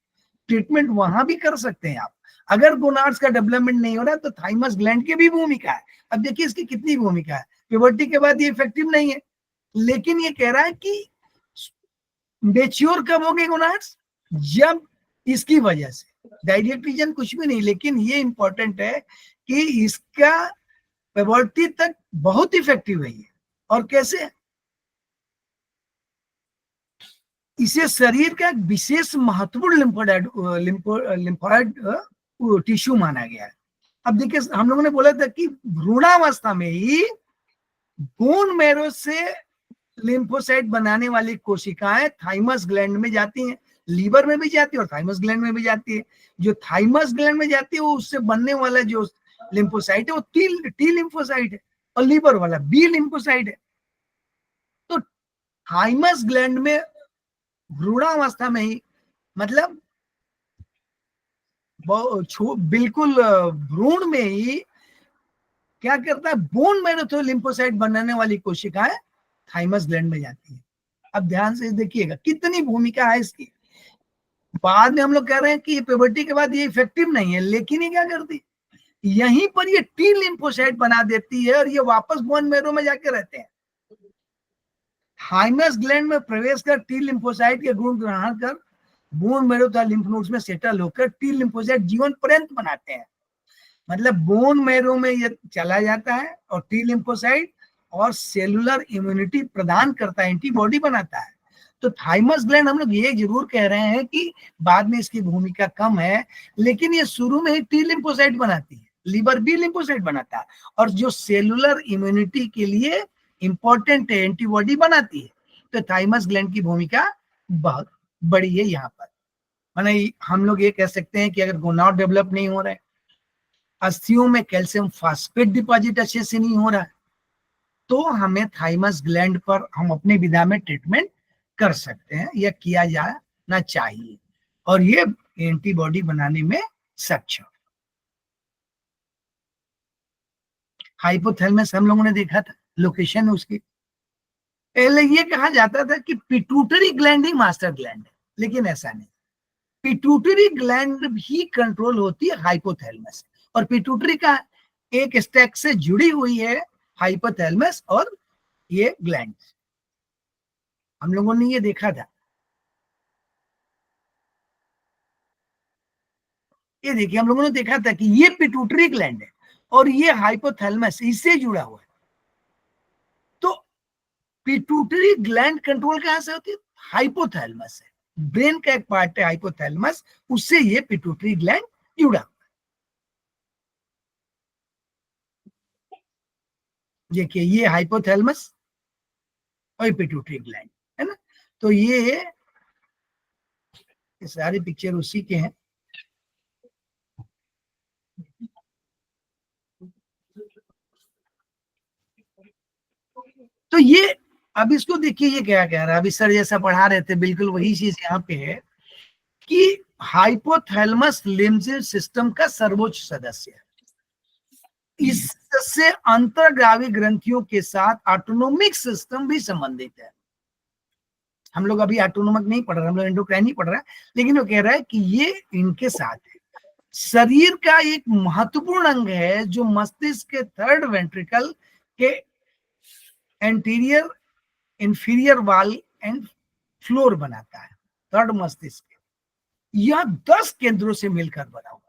ट्रीटमेंट वहां भी कर सकते हैं आप। अगर गोनाड्स का डेवलपमेंट नहीं हो रहा तो थाइमस ग्लैंड की भी भूमिका है। अब देखिए इसकी कितनी भूमिका है। प्यूबर्टी के बाद ये इफेक्टिव नहीं है, लेकिन ये कह रहा है कि मैच्योर कब हो गए गोनाड्स, जब इसकी वजह से डायरेक्ट रीजन कुछ भी नहीं, लेकिन ये इंपॉर्टेंट है कि इसका प्यूबर्टी तक बहुत इफेक्टिव है ये। और कैसे, इसे शरीर का एक विशेष महत्वपूर्ण लिम्फोइड टिश्यू माना गया है। अब देखिए हम लोगों ने बोला था कि भ्रूणावस्था में ही बोन मैरो से लिम्फोसाइट बनाने वाली कोशिकाएं थाइमस ग्लैंड में जाती हैं, लीवर में भी जाती है और थाइमस ग्लैंड में भी जाती है। जो थाइमस ग्लैंड में जाती है वो उससे बनने वाला जो लिम्फोसाइट है वो टी लिम्फोसाइट है और लीवर वाला बी लिम्फोसाइट है। तो थाइमस ग्लैंड में भ्रूणावस्था में ही, मतलब बिल्कुल भ्रूण में ही क्या करता है, बोन मैरो लिम्फोसाइट बनाने वाली कोशिकाएं थाइमस ग्लैंड में जाती है। अब ध्यान से देखिएगा कितनी भूमिका है इसकी। बाद में हम लोग कह रहे हैं कि प्यूबर्टी के बाद ये इफेक्टिव नहीं है, लेकिन ये क्या करती, यहीं पर ये टी लिम्फोसाइट बना देती है और ये वापस बोन मैरो में जाके रहते हैं। थाइमस ग्लैंड में प्रवेश कर टी लिम्फोसाइट के गुण ग्रहण कर बोन मैरो तथा लिम्फ नोड्स में सेटल होकर टी लिम्फोसाइट जीवन पर्यंत बनाते हैं। मतलब बोन मैरो में ये चला जाता है और टी लिम्फोसाइट और सेलुलर इम्यूनिटी प्रदान करता है, एंटीबॉडी बनाता है। तो थाइमस ग्लैंड हम लोग ये जरूर कह रहे हैं कि बाद में इसकी भूमिका कम है, लेकिन ये शुरू में ही टी लिम्फोसाइट बनाती है, लिवर बी लिम्फोसाइट बनाता है, और जो सेलुलर इम्यूनिटी के लिए इंपॉर्टेंट है, एंटीबॉडी बनाती है। तो थाइमस ग्लैंड की भूमिका बहुत बड़ी है यहाँ पर। माने हम लोग ये कह सकते हैं कि अगर गोनाड डेवलप नहीं हो रहा है, अस्थियों में कैल्शियम फास्फेट डिपॉजिट अच्छे से नहीं हो रहा है, तो हमें थाइमस ग्लैंड पर हम अपने विधा में ट्रीटमेंट कर सकते हैं या किया जाना चाहिए, और ये एंटीबॉडी बनाने में सक्षम। हाइपोथैलेमस हम लोगों ने देखा था, लोकेशन उसकी, पहले ये कहा जाता था कि पिट्यूटरी ग्लैंड ही मास्टर ग्लैंड है, लेकिन ऐसा नहीं। पिट्यूटरी ग्लैंड भी कंट्रोल होती है हाइपोथैलेमस, और पिट्यूटरी का एक स्टैक से जुड़ी हुई है हाइपोथैलेमस और ये ग्लैंड। हम लोगों ने ये देखा था, ये देखिए हम लोगों ने देखा था कि ये पिट्यूटरी ग्लैंड है और ये हाइपोथैलेमस इससे जुड़ा हुआ है। तो पिट्यूटरी ग्लैंड कंट्रोल कहां से होती है? हाइपोथैलेमस है, ब्रेन का एक पार्ट है हाइपोथैलेमस, उससे ये पिट्यूटरी ग्लैंड जुड़ा। देखिए ये हाइपोथैलेमस और पिट्यूटरी ग्लैंड है ना। तो ये सारी पिक्चर उसी के हैं। तो ये अब इसको देखिए, ये क्या कह रहा है, अभी सर जैसा पढ़ा रहे थे बिल्कुल वही चीज यहाँ पे है कि हाइपोथैलेमस लिम्बिक सिस्टम का सर्वोच्च सदस्य है। इससे अंतर्ग्रावी ग्रंथियों के साथ ऑटोनोमिक सिस्टम भी संबंधित है। हम लोग अभी ऑटोनोमिक नहीं पढ़ रहे, हम लोग एंडोक्राइन नहीं पढ़ रहे, लेकिन वो कह रहा है कि ये इनके साथ है। शरीर का एक महत्वपूर्ण अंग है जो मस्तिष्क के थर्ड वेंट्रिकल के anterior inferior wall and floor बनाता है। थर्ड मस्तिष्क यह 10 केंद्रों से मिलकर बना हुआ।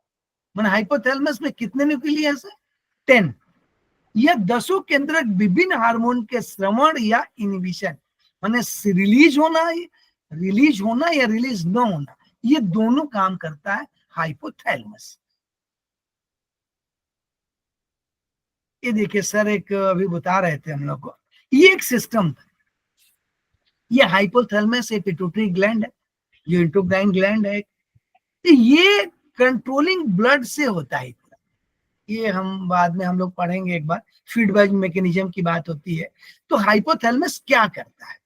मैंने हाइपोथैलेमस में कितने न्यूक्लियस है? 10। यह 10 केंद्र विभिन्न हार्मोन के श्रवण या इनहिबिशन, माने रिलीज होना या रिलीज न होना, ये दोनों काम करता है हाइपोथैलेमस। ये देखिए सर एक अभी बता रहे थे हम लोग को, ये एक सिस्टम था। ये हाइपोथैलेमस एक पिट्यूटरी ग्लैंड है, जो एंडोक्राइन ग्लैंड है। तो ये कंट्रोलिंग ब्लड से होता है। ये हम बाद में हम लोग पढ़ेंगे एक बार, फीडबैक मैकेनिज्म की बात होती है। तो हाइपोथैलेमस क्या करता है?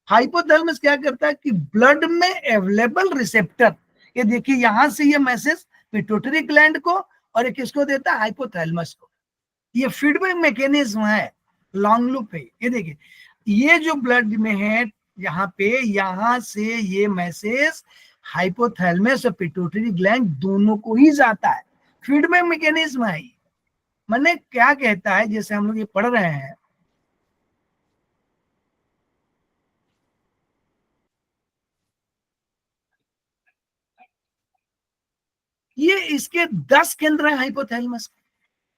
हाइपोथैलेमस क्या करता है कि ब्लड में अवेलेबल रिसेप्टर, ये देखिए यहां से ये मैसेज पिट्यूटरी ग्लैंड को और एक किसको देता है? हाइपोथैलेमस को। ये फीडबैक मैकेनिज्म है, लॉन्ग लूप है। ये देखिए ये जो ब्लड में है यहाँ पे, यहां से ये मैसेज हाइपोथैलेमस और पिट्यूटरी ग्लैंड दोनों को ही जाता है। फीडबैक मैकेनिज्म है। मैंने क्या कहता है, जैसे हम लोग ये पढ़ रहे हैं, ये इसके 10 केंद्र है हाइपोथैलेमस।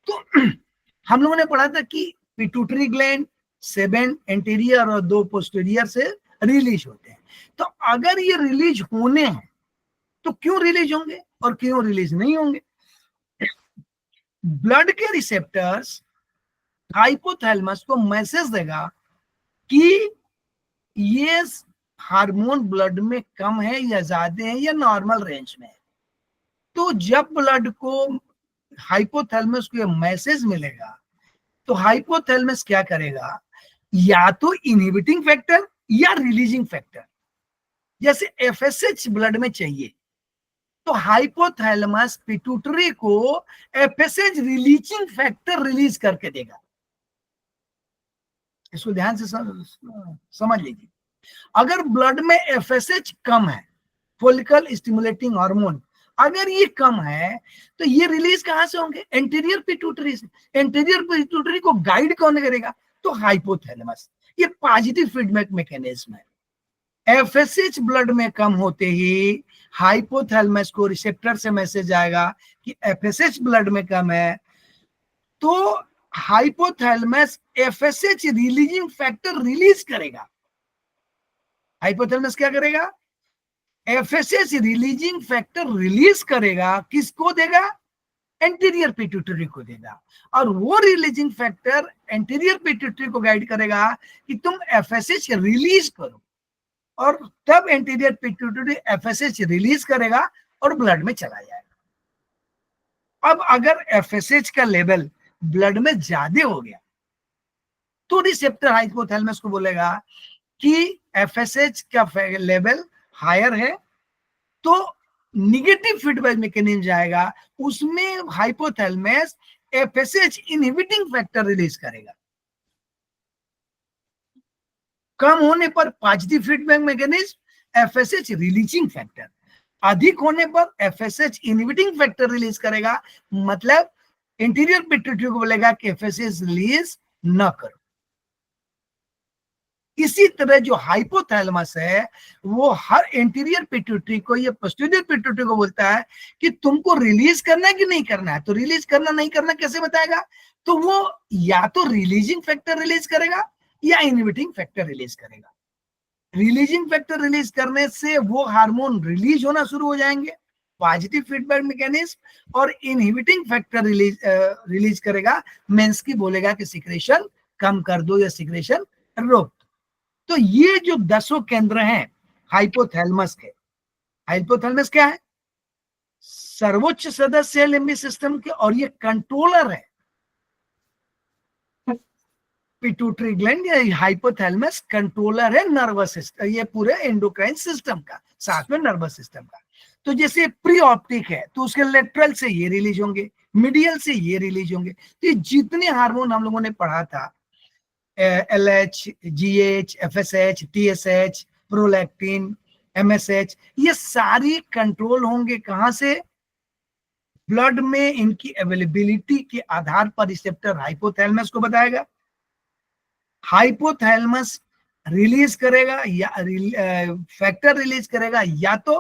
तो हम लोगों ने पढ़ा था कि पिट्यूटरी ग्लैंड 7 एंटीरियर और 2 पोस्टीरियर से रिलीज होते हैं। तो अगर ये रिलीज होने हैं तो क्यों रिलीज होंगे और क्यों रिलीज नहीं होंगे? ब्लड के रिसेप्टर्स हाइपोथैलेमस को मैसेज देगा कि ये हार्मोन ब्लड में कम है या ज्यादा है या नॉर्मल रेंज में है। तो जब ब्लड को हाइपोथैलेमस को मैसेज मिलेगा तो हाइपोथैलेमस क्या करेगा? या तो इनहिबिटिंग फैक्टर या रिलीजिंग फैक्टर, जैसे एफएसएच ब्लड में चाहिए तो हाइपोथैलेमस पिट्यूटरी को एफएसएच रिलीजिंग फैक्टर रिलीज करके देगा। इसको ध्यान से समझ लीजिए। अगर ब्लड में एफएसएच कम है, फोलिकल स्टिमुलेटिंग हार्मोन, अगर ये कम है तो ये रिलीज कहां से होंगे? एंटीरियर पिट्यूटरी से। एंटीरियर पिट्यूटरी को गाइड कौन करेगा? तो हाइपोथैलेमस। ये पॉजिटिव फीडबैक मैकेनिज्म है। एफएसएच ब्लड में कम होते ही हाइपोथैलेमस को रिसेप्टर से मैसेज आएगा कि एफएसएच ब्लड में कम है, तो hypothalamus FSH releasing factor release करेगा। हाइपोथैलेमस क्या करेगा? एफएसएच रिलीजिंग फैक्टर रिलीज करेगा। किसको देगा? एंटीरियर पिट्यूटरी को देगा। और वो रिलीजिंग फैक्टर एंटीरियर पिट्यूटरी को गाइड करेगा कि तुम एफएसएच रिलीज करो, और तब एंटीरियर पिट्यूटरी एफएसएच रिलीज करेगा और ब्लड में चला जाएगा। अब अगर एफएसएच का लेवल ब्लड में ज्यादा हो गया तो रिसेप्टर हाइपोथैलेमस को बोलेगा कि एफएसएच का लेवल हायर है, तो निगेटिव फीडबैक मैकेनिज्म जाएगा, उसमें hypothalamus FSH inhibiting factor release करेगा। कम होने पर positive feedback mechanism FSH releasing factor, अधिक होने पर एफएसएच इनहिबिटिंग फैक्टर रिलीज करेगा। मतलब इंटीरियर पिट्यूटरी को बोलेगा कि एफएसएच रिलीज न करो। इसी तरह जो हाइपोथैलेमस है वो हर इंटीरियर पिट्यूटरी को या पोस्टीरियर पिट्यूटरी को बोलता है कि तुमको रिलीज करना है कि नहीं करना है। तो रिलीज करना नहीं करना कैसे बताएगा? तो वो या तो रिलीजिंग फैक्टर रिलीज करेगा या इनहिबिटिंग फैक्टर रिलीज करेगा। रिलीजिंग फैक्टर रिलीज करने से वो हार्मोन रिलीज होना शुरू हो जाएंगे, पॉजिटिव फीडबैक मैकेनिज्म, और इनहिबिटिंग फैक्टर रिलीज करेगा, मेंस की बोलेगा कि सिक्रेशन कम कर दो या सिक्रेशन रोक दो। तो ये जो 10 केंद्र हैं हाइपोथैलेमस के, हाइपोथैलेमस क्या है? सर्वोच्च सदस्य है लिम्बिक सिस्टम के, और ये कंट्रोलर है। पिट्यूटरी ग्लैंड या हाइपोथैलेमस कंट्रोलर है नर्वस सिस्टम, ये पूरे एंडोक्राइन सिस्टम का, साथ में नर्वस सिस्टम का। तो जैसे प्री ऑप्टिक है तो उसके लेटरल से ये रिलीज होंगे, मीडियल से ये रिलीज होंगे। तो ये जितने हार्मोन हम लोगों ने पढ़ा था, LH, GH, FSH, TSH, prolactin, MSH, ये सारी कंट्रोल होंगे कहां से? ब्लड में इनकी अवेलेबिलिटी के आधार पर रिसेप्टर हाइपोथैलेमस को बताएगा। हाइपोथैलेमस रिलीज करेगा या फैक्टर रिलीज करेगा, या तो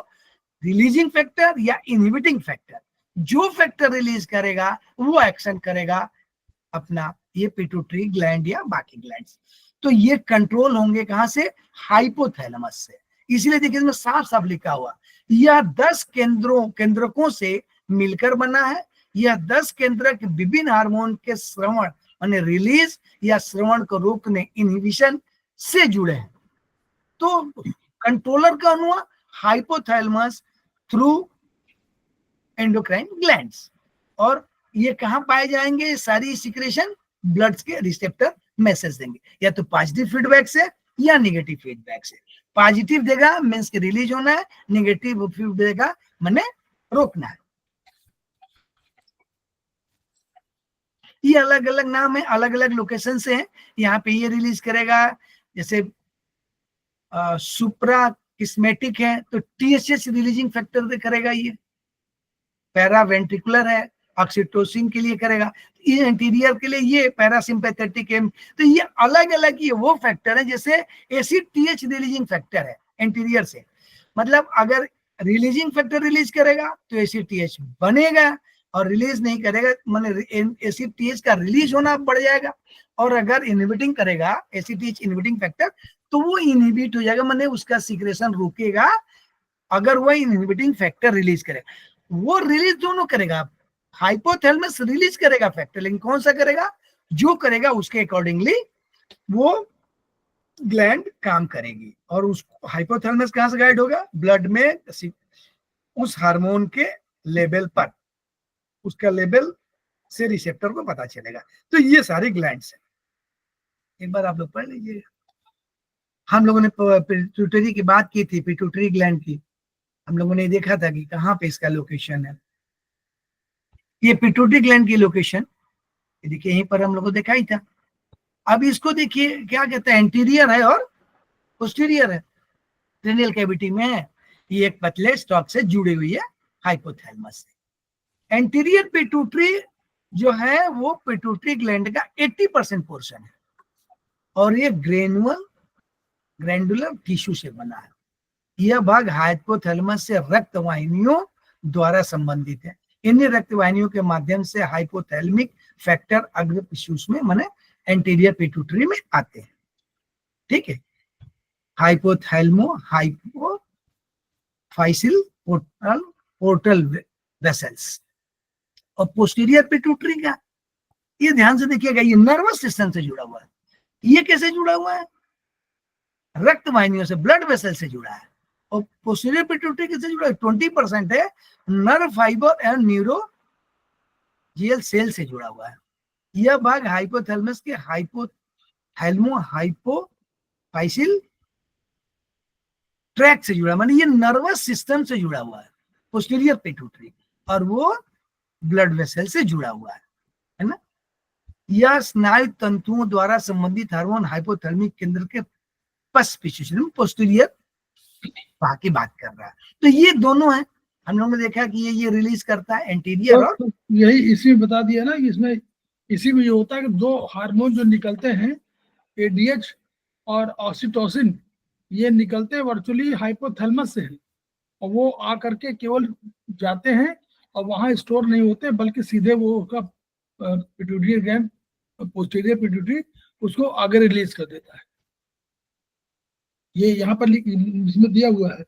रिलीजिंग फैक्टर या इनहिबिटिंग फैक्टर। जो फैक्टर रिलीज करेगा वो एक्शन करेगा अपना ये पिट्यूटरी ग्लैंड या बाकी ग्लैंड्स। तो ये कंट्रोल होंगे कहां से? हाइपोथैलेमस से। इसलिए देखिए इसमें साफ साफ लिखा हुआ, यह 10 केंद्रकों से मिलकर बना है। यह 10 केंद्रक विभिन्न हार्मोन के श्रवण माने रिलीज या श्रवण को रोकने इनहिबिशन से जुड़े हैं। तो कंट्रोलर का हुआ हाइपोथैलेमस थ्रू एंडोक्राइन ग्लैंड्स। और ये कहां पाए जाएंगे? सारी सिक्रेशन ब्लड के रिसेप्टर मैसेज देंगे, या तो पॉजिटिव फीडबैक से या नेगेटिव फीडबैक से। पॉजिटिव देगा मींस के रिलीज होना है, नेगेटिव फीडबैक देगा माने रोकना है। ये अलग अलग नाम है, अलग अलग लोकेशन से है। यहाँ पे ये रिलीज करेगा, जैसे सुप्रा किस्मेटिक है तो TSH रिलीजिंग फैक्टर करेगा। ये पैरावेंट्रिकुलर है, ऑक्सीटोसिन के लिए करेगा। ये इंटीरियर के लिए ये पैरासिम्पैथेटिक है। तो ये अलग अलग ये वो फैक्टर है, जैसे ACTH रिलीजिंग फैक्टर है इंटीरियर से। मतलब अगर रिलीजिंग फैक्टर रिलीज करेगा तो ACTH बनेगा, और रिलीज नहीं करेगा माने ACTH का रिलीज होना बढ़ जाएगा। और अगर इनहिबिटिंग करेगा ACTH इनहिबिटिंग फैक्टर तो वो इनहिबिट हो जाएगा, माने उसका सिक्रेशन रुकेगा। अगर वो इनहिबिटिंग फैक्टर रिलीज करेगा, वो रिलीज दोनों करेगा। हाइपोथैलेमस रिलीज करेगा फैक्टर, लेकिन कौन सा करेगा? जो करेगा उसके अकॉर्डिंगली वो ग्लैंड काम करेगी। और उस हाइपोथैलेमस कहां से गाइड होगा? ब्लड में उस हार्मोन के लेवल पर, उसका लेवल से रिसेप्टर को पता चलेगा। तो ये सारी ग्लैंड्स है। एक बार आप लोग पढ़ लीजिए। हम लोगों ने पिट्यूटरी की बात की थी, पिट्यूटरी ग्लैंड की। हम लोगों ने देखा था कि कहाँ पे इसका लोकेशन है। ये पिट्यूटरी ग्लैंड की लोकेशन देखिए यहीं पर हम लोगों को देखा ही था। अब इसको देखिए क्या कहता है, एंटीरियर है और पोस्टीरियर है, क्रेनियल कैविटी में है। ये एक पतले स्टॉक से जुड़ी हुई है हाइपोथैलेमस से। एंटीरियर पिट्यूटरी जो है वो पिट्यूटरी ग्लैंड का 80% पोर्शन है, और ये ग्रैंडुलर टिश्यू से बना है। यह भाग हाइपोथैलेमस से रक्त वाहिनियों द्वारा संबंधित है। इन रक्त वाहिनियों के माध्यम से हाइपोथैलेमिक फैक्टर अग्र टिश्यूज में माने एंटीरियर पिट्यूटरी में आते हैं। ठीक है, हाइपोथैलेमो हाइपोफाइसिल पोर्टल वेसल्स। और पोस्टीरियर पिट्यूटरी का ये ध्यान से देखिएगा, ये नर्वस सिस्टम से जुड़ा हुआ है। ये कैसे जुड़ा हुआ है? रक्त वाहिनियों से, ब्लड वेसल से जुड़ा है। और पोस्टीरियर पिट्यूटरी कैसे जुड़ा है? 20% है नर्व फाइबर एंड न्यूरोजियल सेल से जुड़ा हुआ है। यह भाग हाइपोथैलेमस के हाइपोथैलेमो हाइपोफाइसिल ट्रैक से जुड़ा है, माने ये नर्वस सिस्टम से जुड़ा हुआ है पोस्टीरियर पिट्यूटरी, और वो ब्लड वेसल से जुड़ा हुआ है ना। यह स्नायु तंतुओं द्वारा संबंधित हार्मोन हाइपोथैलेमिक केंद्र के पश्च पिट्यूटरी में पोस्टीरियर भाग की बात कर रहा है। तो ये दोनों है, हम लोगों ने देखा कि ये रिलीज करता है एंटीरियर और तो यही इसी में बता दिया ना कि इसमें इसी में ये होता है कि दो हार्मोन जो निकलते हैं एडीएच और ऑक्सीटोसिन, ये निकलते वर्चुअली हाइपोथैलेमस से है, और वो आकर के केवल जाते हैं और वहां स्टोर नहीं होते, बल्कि सीधे वो उसका पिट्यूटरी ग्लैंड, पोस्टीरियर पिट्यूटरी उसको आगे रिलीज कर देता है। ये यहाँ पर इसमें दिया हुआ है,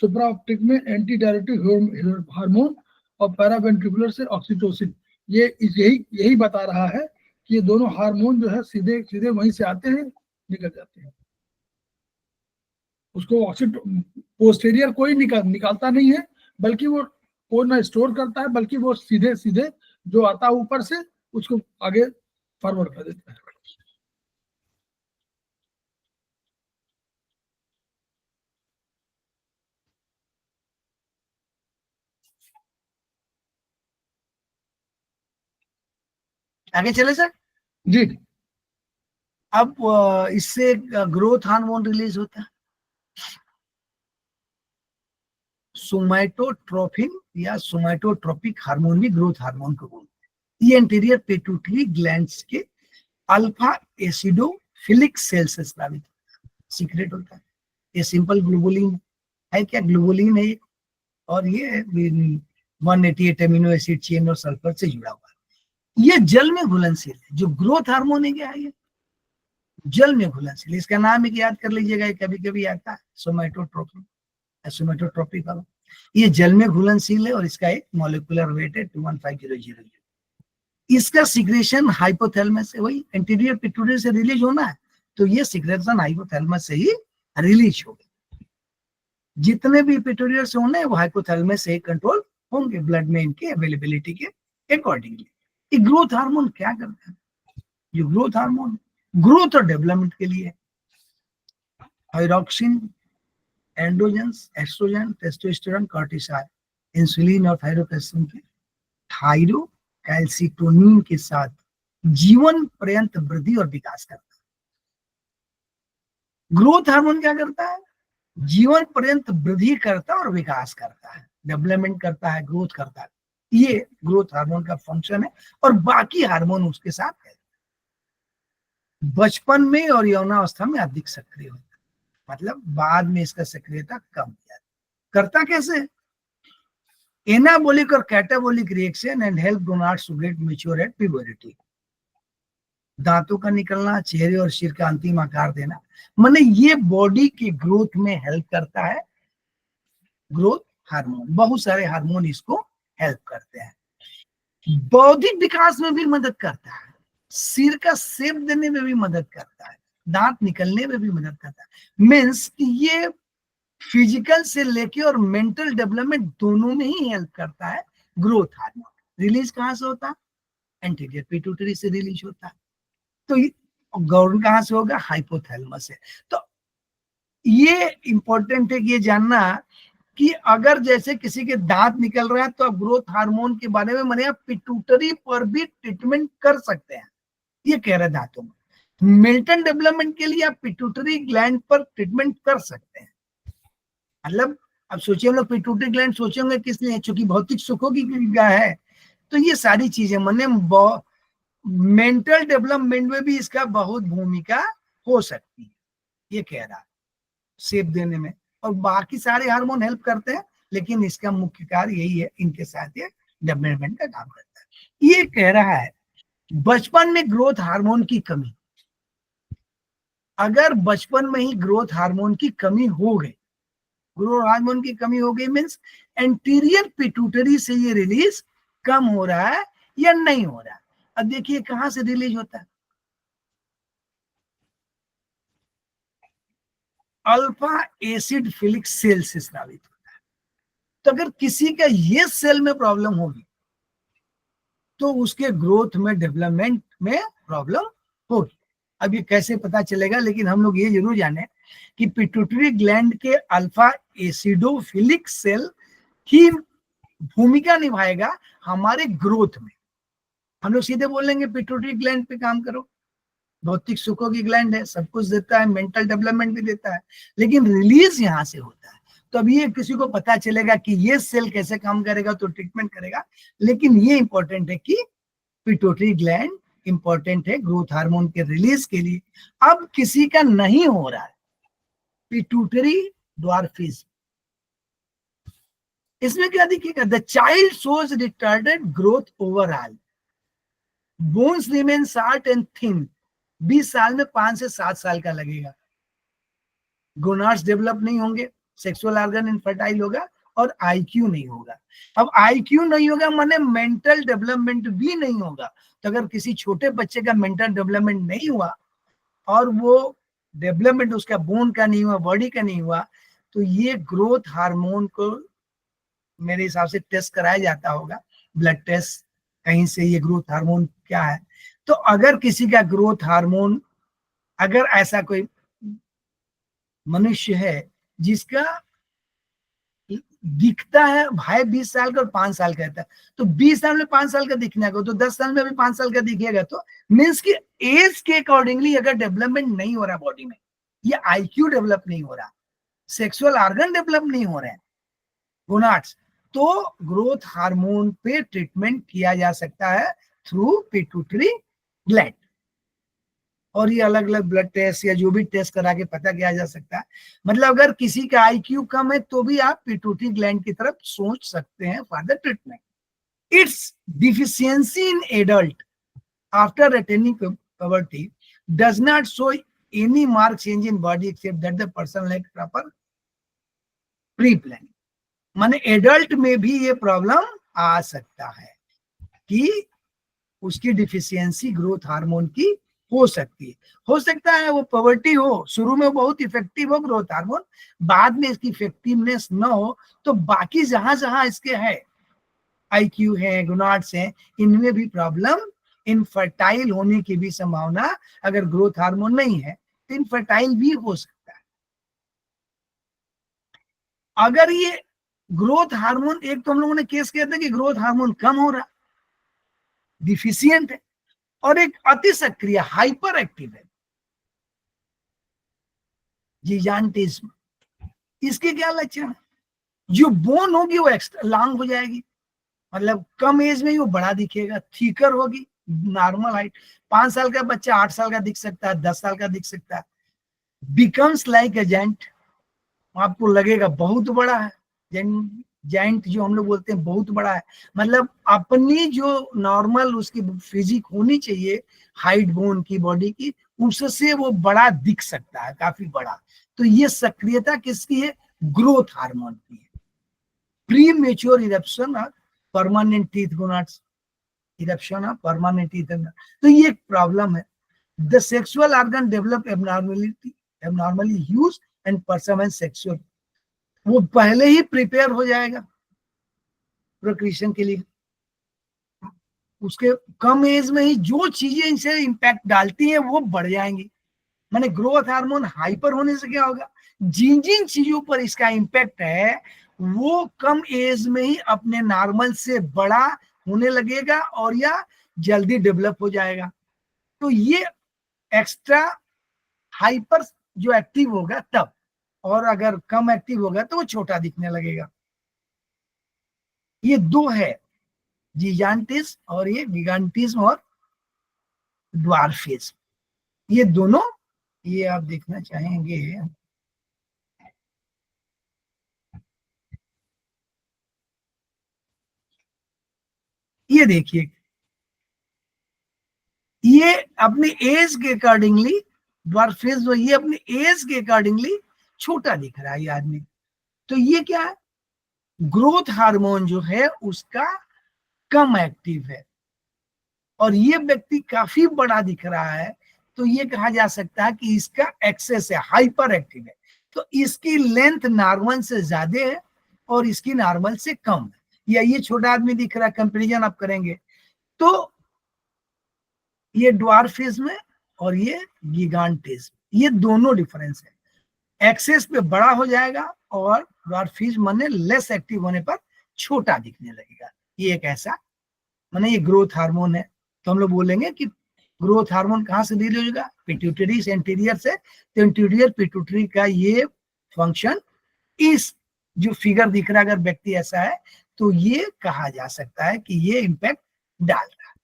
सुप्राऑप्टिक में एंटी डायरेक्टिव हार्मोन और पैरावेंट्रिकुलर से ऑक्सीटोसिन। ये यही बता रहा है कि ये दोनों हार्मोन जो है सीधे सीधे वहीं से आते हैं, निकल जाते हैं। उसको पोस्टीरियर कोई निकालता नहीं है, बल्कि वो ना स्टोर करता है, बल्कि वो सीधे सीधे जो आता है ऊपर से उसको आगे फॉरवर्ड कर देता है। आगे चले सर जी। अब इससे ग्रोथ हार्मोन रिलीज होता है, सोमैटोट्रोपिन या सोमैटोट्रोपिक हार्मोन भी ग्रोथ हार्मोन को बोलते हैं। ये एंटीरियर पिट्यूटरी ग्लैंड्स के अल्फा एसिडोफिलिक सेल से स्रावित सीक्रेट होता है। ये सिंपल ग्लोबुलिन है, क्या ग्लोबुलिन है, और ये 188 अमीनो एसिड चेन और सल्फर से जुड़ा हुआ है। ये जल में घुलनशील है, जो ग्रोथ हार्मोन है क्या है, ये जल में घुलनशील। इसका नाम एक याद कर लीजिएगा, कभी कभी आता है सोमैटोट्रोपिन, सोमैटोट्रोपिक वाला। ये जल में घुलनशील है और इसका एक मॉलिक्यूलर वेट है 21500। इसका सिक्रेशन हाइपोथैलेमस से, वही एंटीरियर पिट्यूटरी से रिलीज होना है, तो ये सिक्रेशन हाइपोथैलेमस से ही रिलीज होगा। जितने भी पिट्यूटरी से होने वो हाइपोथैलेमस से ही कंट्रोल होंगे ब्लड में इनके अवेलेबिलिटी के अकॉर्डिंगली। ये ग्रोथ हार्मोन क्या करता है? ये ग्रोथ हार्मोन ग्रोथ और डेवलपमेंट के लिए thyroxine, androgens, oestrogen, testosterone, cortisol, insulin और थायरोकेसिन के थायरोकैल्सिटोनिन के साथ जीवन पर्यंत वृद्धि और विकास करता है। ग्रोथ हार्मोन क्या करता है? जीवन पर्यंत वृद्धि करता है और विकास करता है, डेवलपमेंट करता है, ग्रोथ करता है। ये ग्रोथ हार्मोन का फंक्शन है, और बाकी हार्मोन उसके साथ है। बचपन में और यौनावस्था में अधिक सक्रिय होता है, मतलब बाद में इसका सक्रियता कम हो जाती है। करता कैसे? एनाबोलिक और catabolic reaction and help gonads to get mature at puberty. दांतों का निकलना, चेहरे और सिर का अंतिम आकार देना, माने ये बॉडी की ग्रोथ में हेल्प करता है ग्रोथ हार्मोन। बहुत सारे हार्मोन इसको हेल्प करते हैं। बौद्धिक विकास में भी मदद करता है, सिर का शेप देने में भी मदद करता है, दांत निकलने में भी मदद करता है। मीन्स ये फिजिकल से लेके और मेंटल डेवलपमेंट दोनों में ही हेल्प करता है ग्रोथ हार्मोन। रिलीज कहाँ से होता है? एंटीरियर पिट्यूटरी से रिलीज होता है। तो गवर्न कहाँ से होगा? हाइपोथैलेमस से। तो ये इंपॉर्टेंट है कि ये जानना कि अगर जैसे किसी के दांत निकल रहा है तो आप ग्रोथ हार्मोन के बारे में माने आप पिट्यूटरी पर भी ट्रीटमेंट कर सकते हैं, ये कह रहे दांतों में। मेंटल डेवलपमेंट के लिए आप पिट्यूटरी ग्लैंड पर ट्रीटमेंट कर सकते हैं। मतलब अब सोचिए, हम लोग पिट्यूटरी ग्लैंड सोचेंगे किस लिए, चूंकि भौतिक सुखों की है, तो ये सारी चीजें माने मेंटल डेवलपमेंट में भी इसका बहुत भूमिका हो सकती है, ये कह रहा है, शेप देने में। और बाकी सारे हार्मोन हेल्प करते हैं, लेकिन इसका मुख्य कार्य यही है, इनके साथ ये डेवलपमेंट का काम करता है। ये कह रहा है बचपन में ग्रोथ हार्मोन की कमी, अगर बचपन में ही ग्रोथ हार्मोन की कमी हो गई, ग्रोथ हार्मोन की कमी हो गई मीन्स एंटीरियर पिट्यूटरी से ये रिलीज कम हो रहा है या नहीं हो रहा है। अब देखिए कहां से रिलीज होता है, अल्फा एसिड फिलिक सेल से स्रावित होता है। तो अगर किसी का ये सेल में प्रॉब्लम होगी तो उसके ग्रोथ में, डेवलपमेंट में प्रॉब्लम होगी। अब ये कैसे पता चलेगा, लेकिन हम लोग ये जरूर जाने कि पिट्यूटरी ग्लैंड के अल्फा एसिडोफिलिक सेल ही भूमिका निभाएगा हमारे ग्रोथ में। हम लोग सीधे बोलेंगे पिट्यूटरी ग्लैंड पे काम करो, भौतिक सुखों की ग्लैंड है, सब कुछ देता है, मेंटल डेवलपमेंट भी देता है, लेकिन रिलीज यहां से होता है। तो अब ये किसी को पता चलेगा कि ये सेल कैसे काम करेगा तो ट्रीटमेंट करेगा, लेकिन ये इंपॉर्टेंट है कि पिट्यूटरी ग्लैंड इंपॉर्टेंट है ग्रोथ हार्मोन के रिलीज के लिए। अब किसी का नहीं हो रहा है पिट्यूटरी ड्वार्फिज्म, इसमें क्या दिखेगा, the child shows retarded growth overall, bones remain short and thin, 20 साल में 5 से 7 साल का लगेगा, गोनाड्स डेवलप नहीं होंगे, सेक्सुअल ऑर्गन इनफर्टाइल होगा और आईक्यू नहीं होगा। अब आईक्यू नहीं होगा माने मेंटल डेवलपमेंट भी नहीं होगा। तो अगर किसी छोटे बच्चे का मेंटल डेवलपमेंट नहीं हुआ और वो डेवलपमेंट उसका बोन का नहीं हुआ, बॉडी का नहीं हुआ, तो ये ग्रोथ हार्मोन को मेरे हिसाब से टेस्ट कराया जाता होगा, ब्लड टेस्ट कहीं से, ये ग्रोथ हार्मोन क्या है। तो अगर किसी का ग्रोथ हार्मोन, अगर ऐसा कोई मनुष्य है जिसका दिखता है भाई 20 साल का और 5 साल का रहता है, तो 20 साल में 5 साल का दिखने को, तो 10 साल में भी 5 साल का दिखेगा, तो मीन्स की एज के अकॉर्डिंगली अगर डेवलपमेंट नहीं हो रहा बॉडी में, ये आईक्यू डेवलप नहीं हो रहा, सेक्सुअल ऑर्गन डेवलप नहीं हो रहे हैं, गोनाड्स, तो ग्रोथ हार्मोन पे ट्रीटमेंट किया जा सकता है थ्रू पिट्यूटरी ग्लैंड। और ये अलग अलग ब्लड टेस्ट या जो भी टेस्ट करा के पता किया जा सकता है। मतलब अगर किसी का आईक्यू कम है तो भी आप पिट्यूटरी ग्लैंड की तरफ सोच सकते हैं for the treatment. It's deficiency in adult after attaining puberty does not show any marked change in body except that the person like proper pre-planning। माने एडल्ट में भी ये प्रॉब्लम आ सकता है कि उसकी डिफिशियंसी ग्रोथ हार्मोन की हो सकती है। हो सकता है वो पॉवर्टी हो, शुरू में बहुत इफेक्टिव हो ग्रोथ हार्मोन, बाद में इसकी इफेक्टिवनेस न हो, तो बाकी जहां जहां इसके है, आईक्यू है, गोनाड्स है, इनमें भी प्रॉब्लम, इनफर्टाइल होने की भी संभावना, अगर ग्रोथ हार्मोन नहीं है तो इनफर्टाइल भी हो सकता है। अगर ये ग्रोथ हार्मोन, एक तो हम लोगों ने केस किया था कि ग्रोथ हार्मोन कम हो रहा, डिफिशियंट है, और एक अति सक्रिय हाइपर एक्टिव है, जिजांटिज्म, इसके क्या लक्षण है, जो बोन होगी वो एक्स्ट्रा लॉन्ग हो जाएगी, मतलब कम एज में ही वो बड़ा दिखेगा, थीकर होगी, नॉर्मल हाइट, 5 साल का बच्चा 8 साल का दिख सकता है, 10 साल का दिख सकता है, बिकम्स लाइक ए जायंट, आपको लगेगा बहुत बड़ा है, जायंट जो हम लोग बोलते हैं बहुत बड़ा है, मतलब अपनी जो नॉर्मल उसकी फिजिक होनी चाहिए, हाइट बोन की, बॉडी की, उससे वो बड़ा दिख सकता है, काफी बड़ा। तो ये सक्रियता किसकी है, ग्रोथ हार्मोन की है। Premature eruption of permanent teeth gonads, eruption of permanent teeth, तो ये एक प्रॉब्लम है। The sexual organ develop abnormally huge and persistent sexual, वो पहले ही प्रिपेयर हो जाएगा प्रोक्रिएशन के लिए, उसके कम एज में ही जो चीजें इनसे इंपैक्ट डालती हैं वो बढ़ जाएंगी। माने ग्रोथ हार्मोन हाइपर होने से क्या होगा, जिन जिन चीजों पर इसका इंपैक्ट है वो कम एज में ही अपने नॉर्मल से बड़ा होने लगेगा और या जल्दी डेवलप हो जाएगा। तो ये एक्स्ट्रा हाइपर जो एक्टिव होगा तब, और अगर कम एक्टिव होगा तो वो छोटा दिखने लगेगा। ये दो है, जिजांटिज्म और ये गिगांटिज्म और ड्वार्फिज्म, ये दोनों, ये आप देखना चाहेंगे, ये देखिए, ये अपनी एज के अकॉर्डिंगली ड्वार्फिज्म जो ये अपनी एज के अकॉर्डिंगली छोटा दिख रहा है ये आदमी। तो ये क्या है, ग्रोथ हार्मोन जो है उसका कम एक्टिव है, और ये व्यक्ति काफी बड़ा दिख रहा है, तो ये कहा जा सकता है कि इसका एक्सेस है, हाइपर एक्टिव है। तो इसकी लेंथ नॉर्मल से ज्यादा है और इसकी नॉर्मल से कम है, या ये छोटा आदमी दिख रहा है, कंपेरिजन आप करेंगे तो ये ड्वार्फिज्म है और ये गिगांटिज्म, ये दोनों डिफरेंस है। एक्सेस पे बड़ा हो जाएगा और ड्वार्फिज्म माने लेस एक्टिव होने पर छोटा दिखने लगेगा। ये एक ऐसा माने ये ग्रोथ हार्मोन है। तो हम लोग बोलेंगे कि ग्रोथ हार्मोन कहाँ से रिलीज होगा, पिट्यूटरी से, एंटीरियर से। तो एंटीरियर पिट्यूटरी का ये फंक्शन, इस जो फिगर दिख रहा है अगर व्यक्ति ऐसा है तो ये कहा जा सकता है कि ये इंपैक्ट डाल रहा है।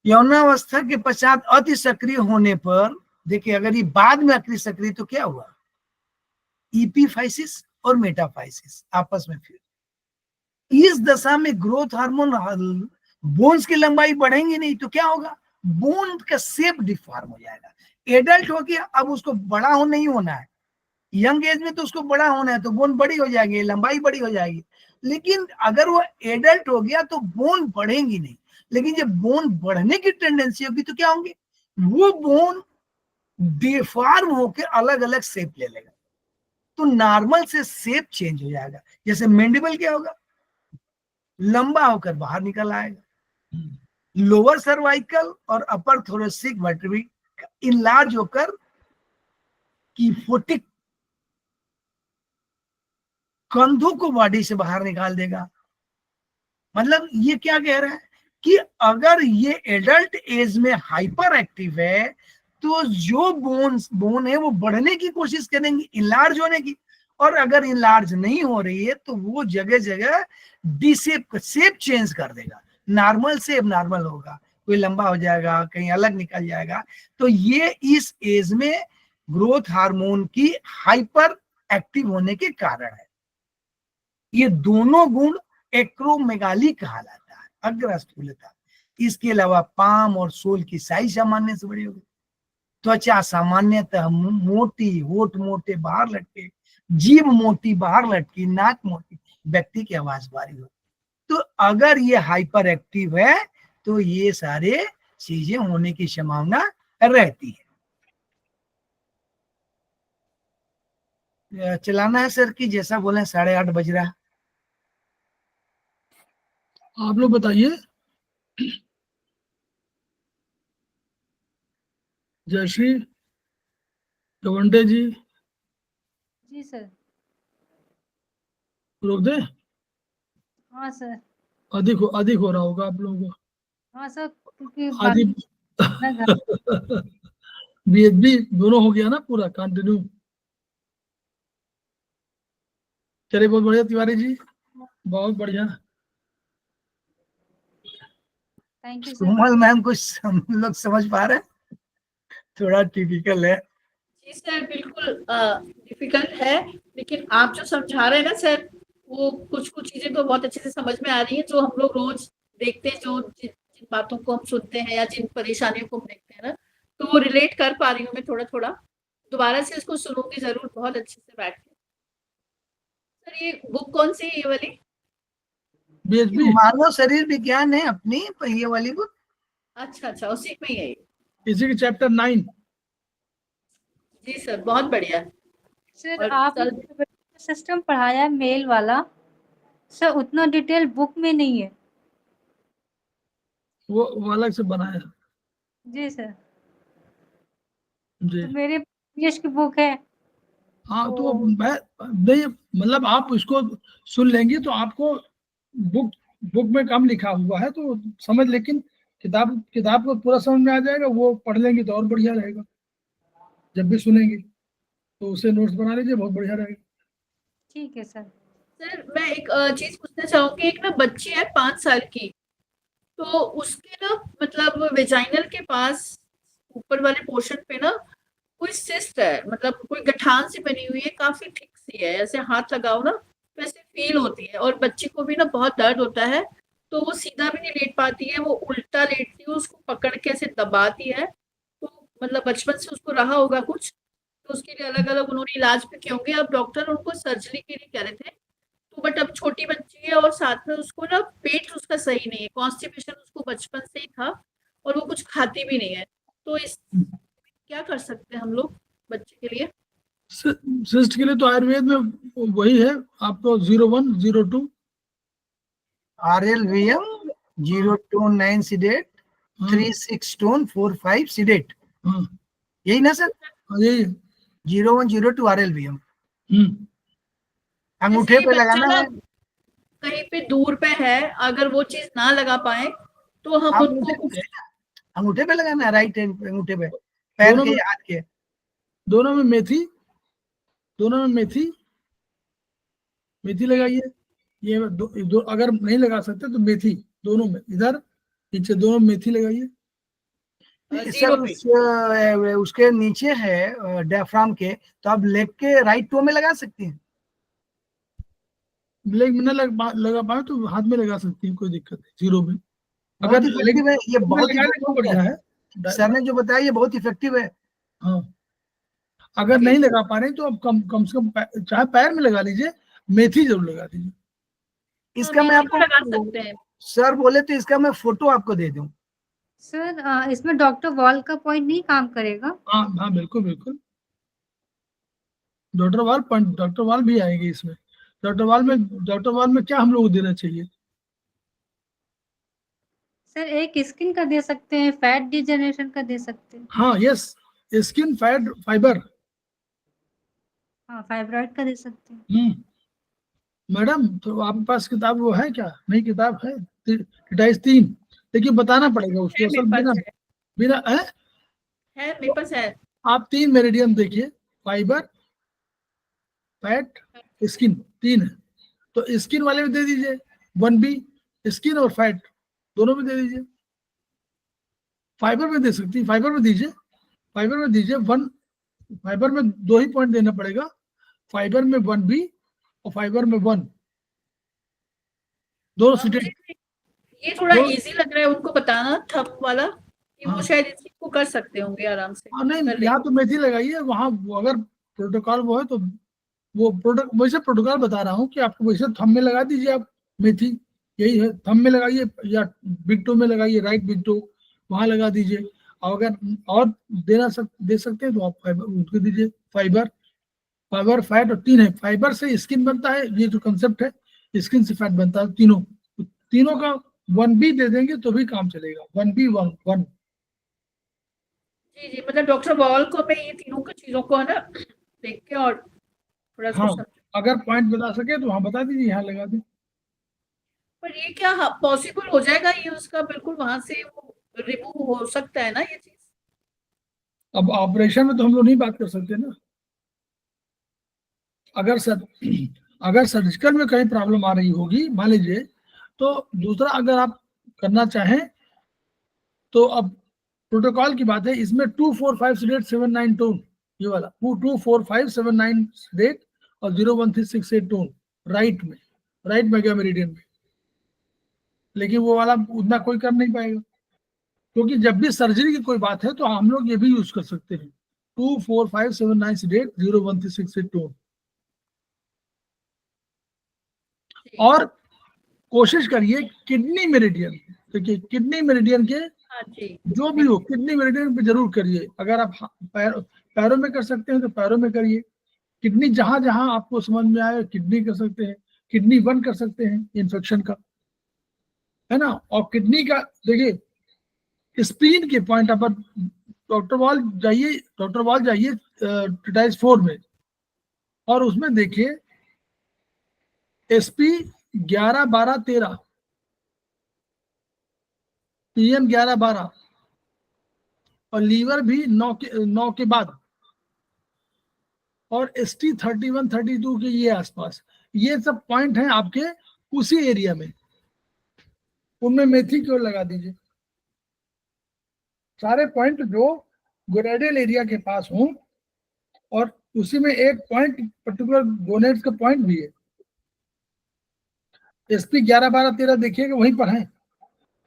यौनावस्था के पश्चात अति सक्रिय होने पर, देखिए अगर ये बाद में अति सक्रिय तो क्या हुआ, ईपीफाइसिस और मेटाफाइसिस आपस में फिर इस दशा में ग्रोथ हार्मोन, बोन्स की लंबाई बढ़ेंगी नहीं तो क्या होगा, बोन का शेप डिफॉर्म हो जाएगा। एडल्ट हो गया, अब उसको बड़ा हो नहीं होना है, यंग एज में तो उसको बड़ा होना है, तो बोन बड़ी हो जाएगी, लंबाई बड़ी हो जाएगी। लेकिन अगर वो एडल्ट हो गया तो बोन बढ़ेंगी नहीं, लेकिन जब बोन बढ़ने की टेंडेंसी होगी तो क्या होंगे, वो बोन डिफॉर्म होकर अलग अलग शेप ले लेगा, तो नॉर्मल से शेप चेंज हो जाएगा। जैसे मैंडिबल क्या होगा, लंबा होकर बाहर निकल आएगा, लोअर सर्वाइकल और अपर थोरेसिक वर्टेब्रे इनलार्ज होकर कीफोटिक कंधों को बॉडी से बाहर निकाल देगा। मतलब ये क्या कह रहा है कि अगर ये एडल्ट एज में हाइपर एक्टिव है तो जो बोन है वो बढ़ने की कोशिश करेंगी, इनलार्ज होने की, और अगर इनलार्ज नहीं हो रही है तो वो जगह जगह डिसेप शेप चेंज कर देगा, नॉर्मल से अब नॉर्मल होगा, कोई लंबा हो जाएगा, कहीं अलग निकल जाएगा। तो ये इस एज में ग्रोथ हार्मोन की हाइपर एक्टिव होने के कारण है। ये दोनों गुण एक्रोमेगाली कहलाता है, अग्रस्थूलता। इसके अलावा पाम और सोल की साइज सामान्य से बड़ी होगी, त्वचा सामान्यतः मोटी, होठ मोटे बाहर लटके, जीभ मोटी बाहर लटकी, नाक मोटी, व्यक्ति की आवाज भारी हो। तो अगर ये हाइपर एक्टिव है तो ये सारे चीजें होने की संभावना रहती है। चलाना है सर की जैसा बोले, 8:30 बज रहा। आप लोग बताइए। जयश्री, गवंडे जी, जी सर। रोक दे, हाँ सर। अधिक हो रहा होगा आप लोगों को। हाँ सर, क्योंकि आदि बाकी ना घर बीएचबी दोनों हो गया ना पूरा कंटिन्यू। चलिए बहुत बढ़िया तिवारी जी, बहुत बढ़िया। Thank you sir. Komal ma'am कुछ हम लोग समझ पा रहे हैं, थोड़ा टिपिकल है। जी सर, बिल्कुल डिफिकल्ट है, लेकिन आप जो समझा रहे हैं ना सर, वो कुछ चीजें तो बहुत अच्छे से समझ में आ रही है, जो हम लोग रोज देखते हैं, जो जिन बातों को हम सुनते हैं या जिन परेशानियों को हम देखते हैं ना, तो वो रिलेट कर पा रही हूँ मैं थोड़ा थोड़ा। दोबारा से इसको सुनूंगी जरूर, बहुत अच्छे से बैठ के। सर ये बुक कौन सी है, ये वाली? बीएचबी मानव शरीर विज्ञान है अपनी, ये वाली बुक। अच्छा, उसी में ही है ये। इसी के चैप्टर 9। जी सर, बहुत बढ़िया। सर और आप सिस्टम पढ़ाया मेल वाला सर, उतना डिटेल बुक में नहीं है। वो अलग से बनाया है। जी सर। जी तो मेरे यश की बुक है। हाँ, तो मैं नहीं, मतलब आप इसको सुन लेंगे तो आपको बुक में कम लिखा हुआ है तो समझ, लेकिन किताब को पूरा समझ में आ जाएगा, वो पढ़ लेंगे तो और बढ़िया रहेगा। जब भी सुनेंगे तो उसे नोट्स बना लीजिए, बहुत बढ़िया रहेगा। ठीक है सर। सर मैं एक चीज पूछना चाहूंगी, एक ना बच्ची है 5 साल की, तो उसके ना मतलब वेजाइनल के पास ऊपर वाले पोर्शन पे ना कोई सिस्ट है, मतलब कोई गठान सी बनी हुई है, काफी ठीक सी है, ऐसे हाथ लगाओ ना तो ऐसे फील होती है। और बच्ची को भी ना बहुत दर्द होता है, तो वो सीधा भी नहीं लेट पाती है, वो उल्टा लेटती है, उसको पकड़ के ऐसे दबाती है। तो मतलब बचपन से उसको रहा होगा कुछ, तो उसके लिए अलग अलग उन्होंने इलाज भी किए होंगे। अब डॉक्टर उनको सर्जरी के लिए कह रहे थे, तो बट अब छोटी बच्ची है और साथ में उसको ना पेट उसका सही नहीं है, कॉन्स्टिपेशन उसको बचपन से ही था और वो कुछ खाती भी नहीं है। तो इस क्या कर सकते हैं हम लोग बच्चे के लिए? सिस्ट के लिए तो आयुर्वेद में वही है आपको 0102 RLVM 029 सीडेट, 36 स्टोन 45 सीडेट, हाँ यही ना सर? यही 0102 RLVM अंगूठे जैसे पे बच्चा लगाना ना है। कहीं पे दूर पे है, अगर वो चीज ना लगा पाए तो हम अंगूठे उनको पे अंगूठे पे लगाना है, राइट हैंड अंगूठे पे, पैर दोनों के में हाथ के। दोनों में मेथी दोनों में मेथी लगाइए। ये अगर नहीं लगा सकते तो मेथी दोनों में, इधर नीचे दोनों में मेथी लगाइए। जीरो सर पे। उसके नीचे है डायफ्राम के, तो आप लेग के राइट टो में लगा सकती हैं। लेग में न लगा पाए तो हाथ में लगा सकती हैं, कोई दिक्कत नहीं, 0 में। बहुत अगर लेग इफेक्टिव है ये, में बहुत लगाने तो इफेक्टिव बढ़िया है। है। सर ने जो बताया ये बहुत इफेक्टिव है। हाँ, अगर नहीं लगा पा रहे तो आप कम से कम चाहे पैर में लगा लीजिए, मेथी जरूर लगा दीजिए। इसका मैं मेथी तो लगा आपको, सकते हैं। सर बोले तो इसका मैं फोटो आपको दे दूं। सर इसमें डॉक्टर वॉल का पॉइंट नहीं काम करेगा? हाँ हाँ, बिल्कुल बिल्कुल, डॉक्टर वाल भी आएंगे इसमें। डॉक्टर वाल में क्या हम लोग को देना चाहिए? सर एक स्किन का दे सकते हैं, फैट डिजेनरेशन का दे सकते हैं। हाँ यस, स्किन फैट फाइबर। हाँ, फाइब्रॉइड का दे सकते हैं। मैडम तो आपके पास किताब वो है क्या? नहीं किताब है, डिटाइज 3, लेकिन बताना पड़ेगा उसको है मेरे असल पास बिना है। बिना है। है मेरे पास है। आप 3 मेरिडियन देखिए, फाइबर, फैट, स्किन, 3 है। तो स्किन वाले में दे दीजिए 1B, स्किन और फैट दोनों में दे दीजिए। फाइबर में दे सकती, फाइबर में दीजिए, फाइबर में दीजिए 1, फाइबर में 2 ही पॉइंट देना पड़ेगा, फाइबर में 1B और फाइबर में 1, दोनों मुझे सीटेड। ये थोड़ा दो, इजी लग रहा है उनको बताना, थंब वाला, कि वो हाँ शायद इस चीज को कर सकते होंगे आराम से। हाँ, नहीं कर ले। यहाँ तो मेथी लगाइए, वहाँ अगर प्रोटोकॉल वो है तो वो वैसे प्रोटोकॉल बता रहा हूँ कि आपको वैसे थंब में लगा दीजिए आप मेथी, यही है, थंब में लगाइए या बिग टो में लगाइए, राइट बिग टो वहां लगा दीजिए। और अगर और दे सकते हैं तो आप फाइबर उसको दीजिए, फाइबर, फैट, और 3 है। फाइबर से स्किन बनता है, ये जो कंसेप्ट है, स्किन से फैट बनता है, तीनों का 1B दे देंगे तो भी काम चलेगा, 1B 1 जी जी, मतलब डॉक्टर वॉल को मैं ये तीनों की चीजों को है ना देख के और थोड़ा इसको हाँ, समझ। अगर पॉइंट बता सके तो वहां बता दीजिए, यहाँ लगा दें। पर ये क्या पॉसिबल हो जाएगा, ये उसका बिल्कुल वहां से वो रिमूव हो सकता है ना ये चीज? अब ऑपरेशन में तो हम लोग नहीं बात कर सकते ना। अगर अगर सर्जिकल में कहीं प्रॉब्लम आ रही होगी मान लीजिए, तो दूसरा अगर आप करना चाहें तो अब प्रोटोकॉल की बात है, इसमें 2457879 टोन, ये वाला 24578 और 01368 टोन राइट मेगा मेरिडियन में, लेकिन वो वाला उतना कोई कर नहीं पाएगा, क्योंकि जब भी सर्जरी की कोई बात है तो हम लोग ये भी यूज कर सकते हैं 24579 01368 टोन। और कोशिश करिए किडनी मेरिडियन, देखिए किडनी मेरिडियन के हाँ जी। जो भी हो, किडनी मेरिडियन पे जरूर करिए। अगर आप पैरों में कर सकते हैं तो पैरों में करिए, किडनी जहां जहां आपको समझ में आए किडनी कर सकते हैं, किडनी 1 कर सकते हैं इन्फेक्शन का, है ना। और किडनी का देखिए स्प्लीन के पॉइंट पर डॉक्टर वॉल जाइए ट्रिटाइज 4 में, और उसमें देखिए SP 11 12 13, PM 11 12, और लीवर भी 9 के बाद, और ST 31 32 के ये आसपास, ये सब पॉइंट हैं आपके उसी एरिया में, उनमें मेथी क्यों लगा दीजिए। सारे पॉइंट जो गोरेडियल एरिया के पास हों और उसी में एक पॉइंट पर्टिकुलर गोनेड्स का पॉइंट भी है। SP 11, 12, 13 देखिएगा वहीं पर है।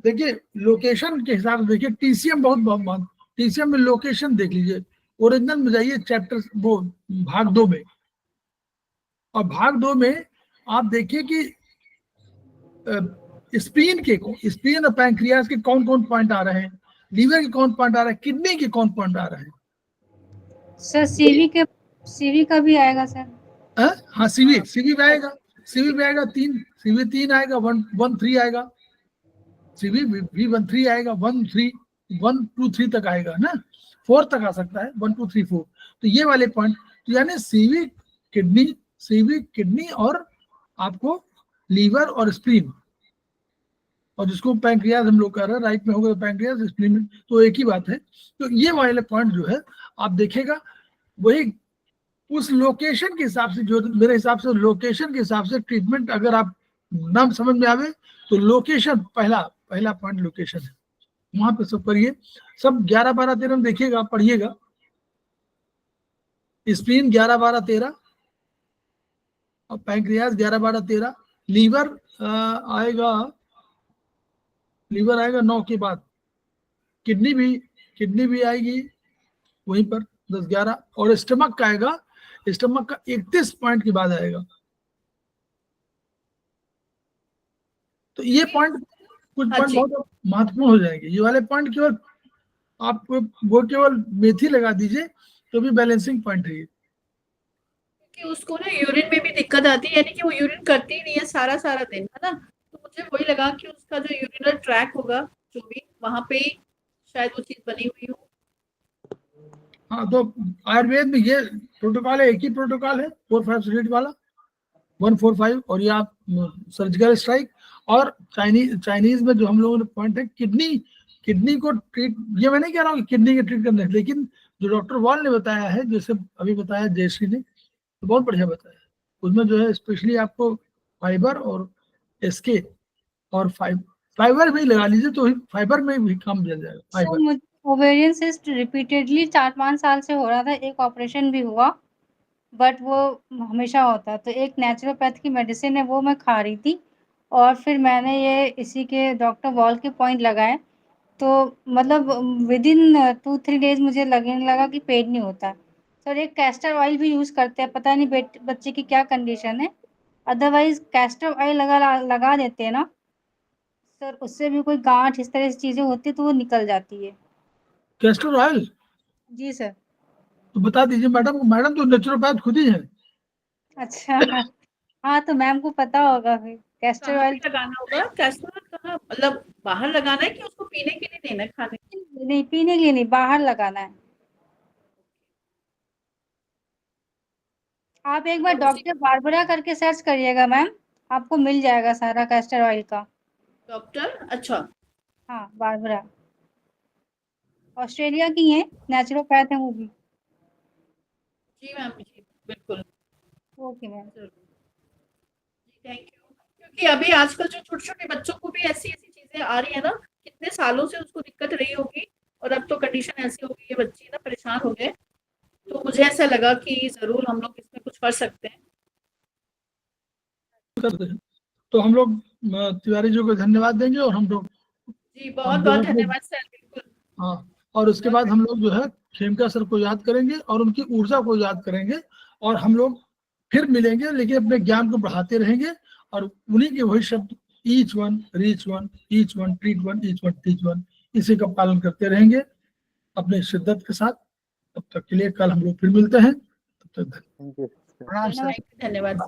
देखिए लोकेशन के हिसाब से देखिए, TCM बहुत TCM में लोकेशन देख लीजिए, ओरिजिनल में जाइए चैप्टर वो भाग 2 में, और भाग 2 में आप देखिए कि स्प्लीन और पैंक्रियास के कौन कौन पॉइंट आ रहे हैं, लीवर के कौन पॉइंट आ रहा है, किडनी के कौन पॉइंट आ रहे हैं। सर सीवी का भी आएगा सर? हाँ सीवी में आएगा, CV 3 आएगा, 113 आएगा, CV V13 आएगा, 1 2 3 तक आएगा ना, 4 तक आ सकता है, 1 2 3 4। तो ये वाले पॉइंट, तो यानी CV किडनी और आपको लीवर और स्प्लीन, और जिसको पैंक्रियास हम लोग कह रहे हैं, राइट में होगा तो पैंक्रियास, स्प्लीन, तो एक ही बात है। तो ये वाले पॉइंट जो है आप देखेगा, वही उस लोकेशन के हिसाब से, जो मेरे हिसाब से लोकेशन के हिसाब से ट्रीटमेंट अगर आप नाम समझ में आवे तो लोकेशन पहला पॉइंट लोकेशन है, वहां पे सब करिए। सब 11, 12, 13 में देखिएगा, पढ़िएगा। स्प्लीन 11, 12, 13 और पैंक्रियास 11, 12, 13। लीवर आएगा 9 के बाद। किडनी भी आएगी वहीं पर 10, 11, और स्टमक का आएगा, स्टमक का 31 पॉइंट के बाद आएगा। तो ये पॉइंट कुछ पॉइंट बहुत महत्वपूर्ण हो जाएंगे। ये वाले पॉइंट केवल आप वो केवल मेथी लगा दीजिए तो भी बैलेंसिंग पॉइंट है ये। कि उसको ना यूरिन में भी दिक्कत आती है, यानी कि वो यूरिन करती ही नहीं है सारा दिन, है ना। तो मुझे वही लगा कि उसका जो यूरिनल ट्रैक होगा जो भी, वहां पे शायद वो चीज बनी हुई हो। हाँ, तो आयुर्वेद में ये प्रोटोकॉल है, एक ही प्रोटोकॉल है 4-5 वाला, 1-4-5, और ये आप सर्जिकल स्ट्राइक। और चाइनीज में जो हम लोगों ने पॉइंट है, किडनी को ट्रीट, ये मैं नहीं कह रहा हूँ किडनी के ट्रीट करने, लेकिन जो डॉक्टर वॉल ने बताया है, जैसे अभी बताया जयश्री ने, तो बहुत बढ़िया बताया। उसमें जो है स्पेशली आपको फाइबर और SK और फाइबर भी लगा लीजिए, तो फाइबर में भी काम मिल जाएगा। फाइबर ओवेरियन सिस्ट रिपीटेडली 4-5 साल से हो रहा था, एक ऑपरेशन भी हुआ, बट वो हमेशा होता है। तो एक नेचुरोपैथ की मेडिसिन है, वो मैं खा रही थी, और फिर मैंने ये इसी के डॉक्टर वॉल के पॉइंट लगाए, तो मतलब विदिन 2-3 डेज मुझे लगने लगा कि पेट नहीं होता। सर एक कैस्टर ऑयल भी यूज़ करते हैं, पता नहीं बच्चे की क्या कंडीशन है, अदरवाइज कैस्टर ऑयल लगा देते हैं ना सर, उससे भी कोई गांठ इस तरह की चीजें होती है तो वो निकल जाती है। Castor oil? जी सर। तो बता दीजिए मैडम तो नेचुरोपैथ खुद ही है। अच्छा हाँ, तो मैम को पता होगा फिर। कैस्टर ऑयल लगाना होगा, कैस्टर ऑयल कहाँ, मतलब बाहर लगाना है कि उसको पीने के लिए देना है, खाने के लिए? नहीं, पीने के लिए नहीं, बाहर लगाना है। आप एक बार डॉक्टर बारबरा करके सर्च करिएगा मैम, आपको मिल जाएगा सारा कैस्टर ऑयल का। डॉक्टर, अच्छा। हाँ, बारबरा ऑस्ट्रेलिया की है, नेचुरोपैथ है वो भी। जी मैम, जी बिल्कुल। Okay ma'am. Thank you. क्योंकि अभी आजकल जो छोटे बच्चों को भी ऐसी चीजें आ रही है ना, कितने सालों से उसको दिक्कत रही होगी, और अब तो कंडीशन ऐसी हो गई है, बच्चे ना परेशान हो गए। तो मुझे ऐसा लगा कि जरूर हम लोग इसमें कुछ कर सकते हैं। तो हम लोग तिवारी जी को धन्यवाद देंगे, और हम लोग जी बहुत धन्यवाद सर, बिल्कुल। हाँ, और उसके बाद हम लोग जो है खेमका सर को याद करेंगे और उनकी ऊर्जा को याद करेंगे, और हम लोग फिर मिलेंगे, लेकिन अपने ज्ञान को बढ़ाते रहेंगे, और उन्हीं के वही शब्द each one reach one, each one treat one, each one teach one, इसी का पालन करते रहेंगे अपने शिद्दत के साथ। तब तक के लिए कल हम लोग फिर मिलते हैं, तब तक प्रणाम सर। धन्यवाद।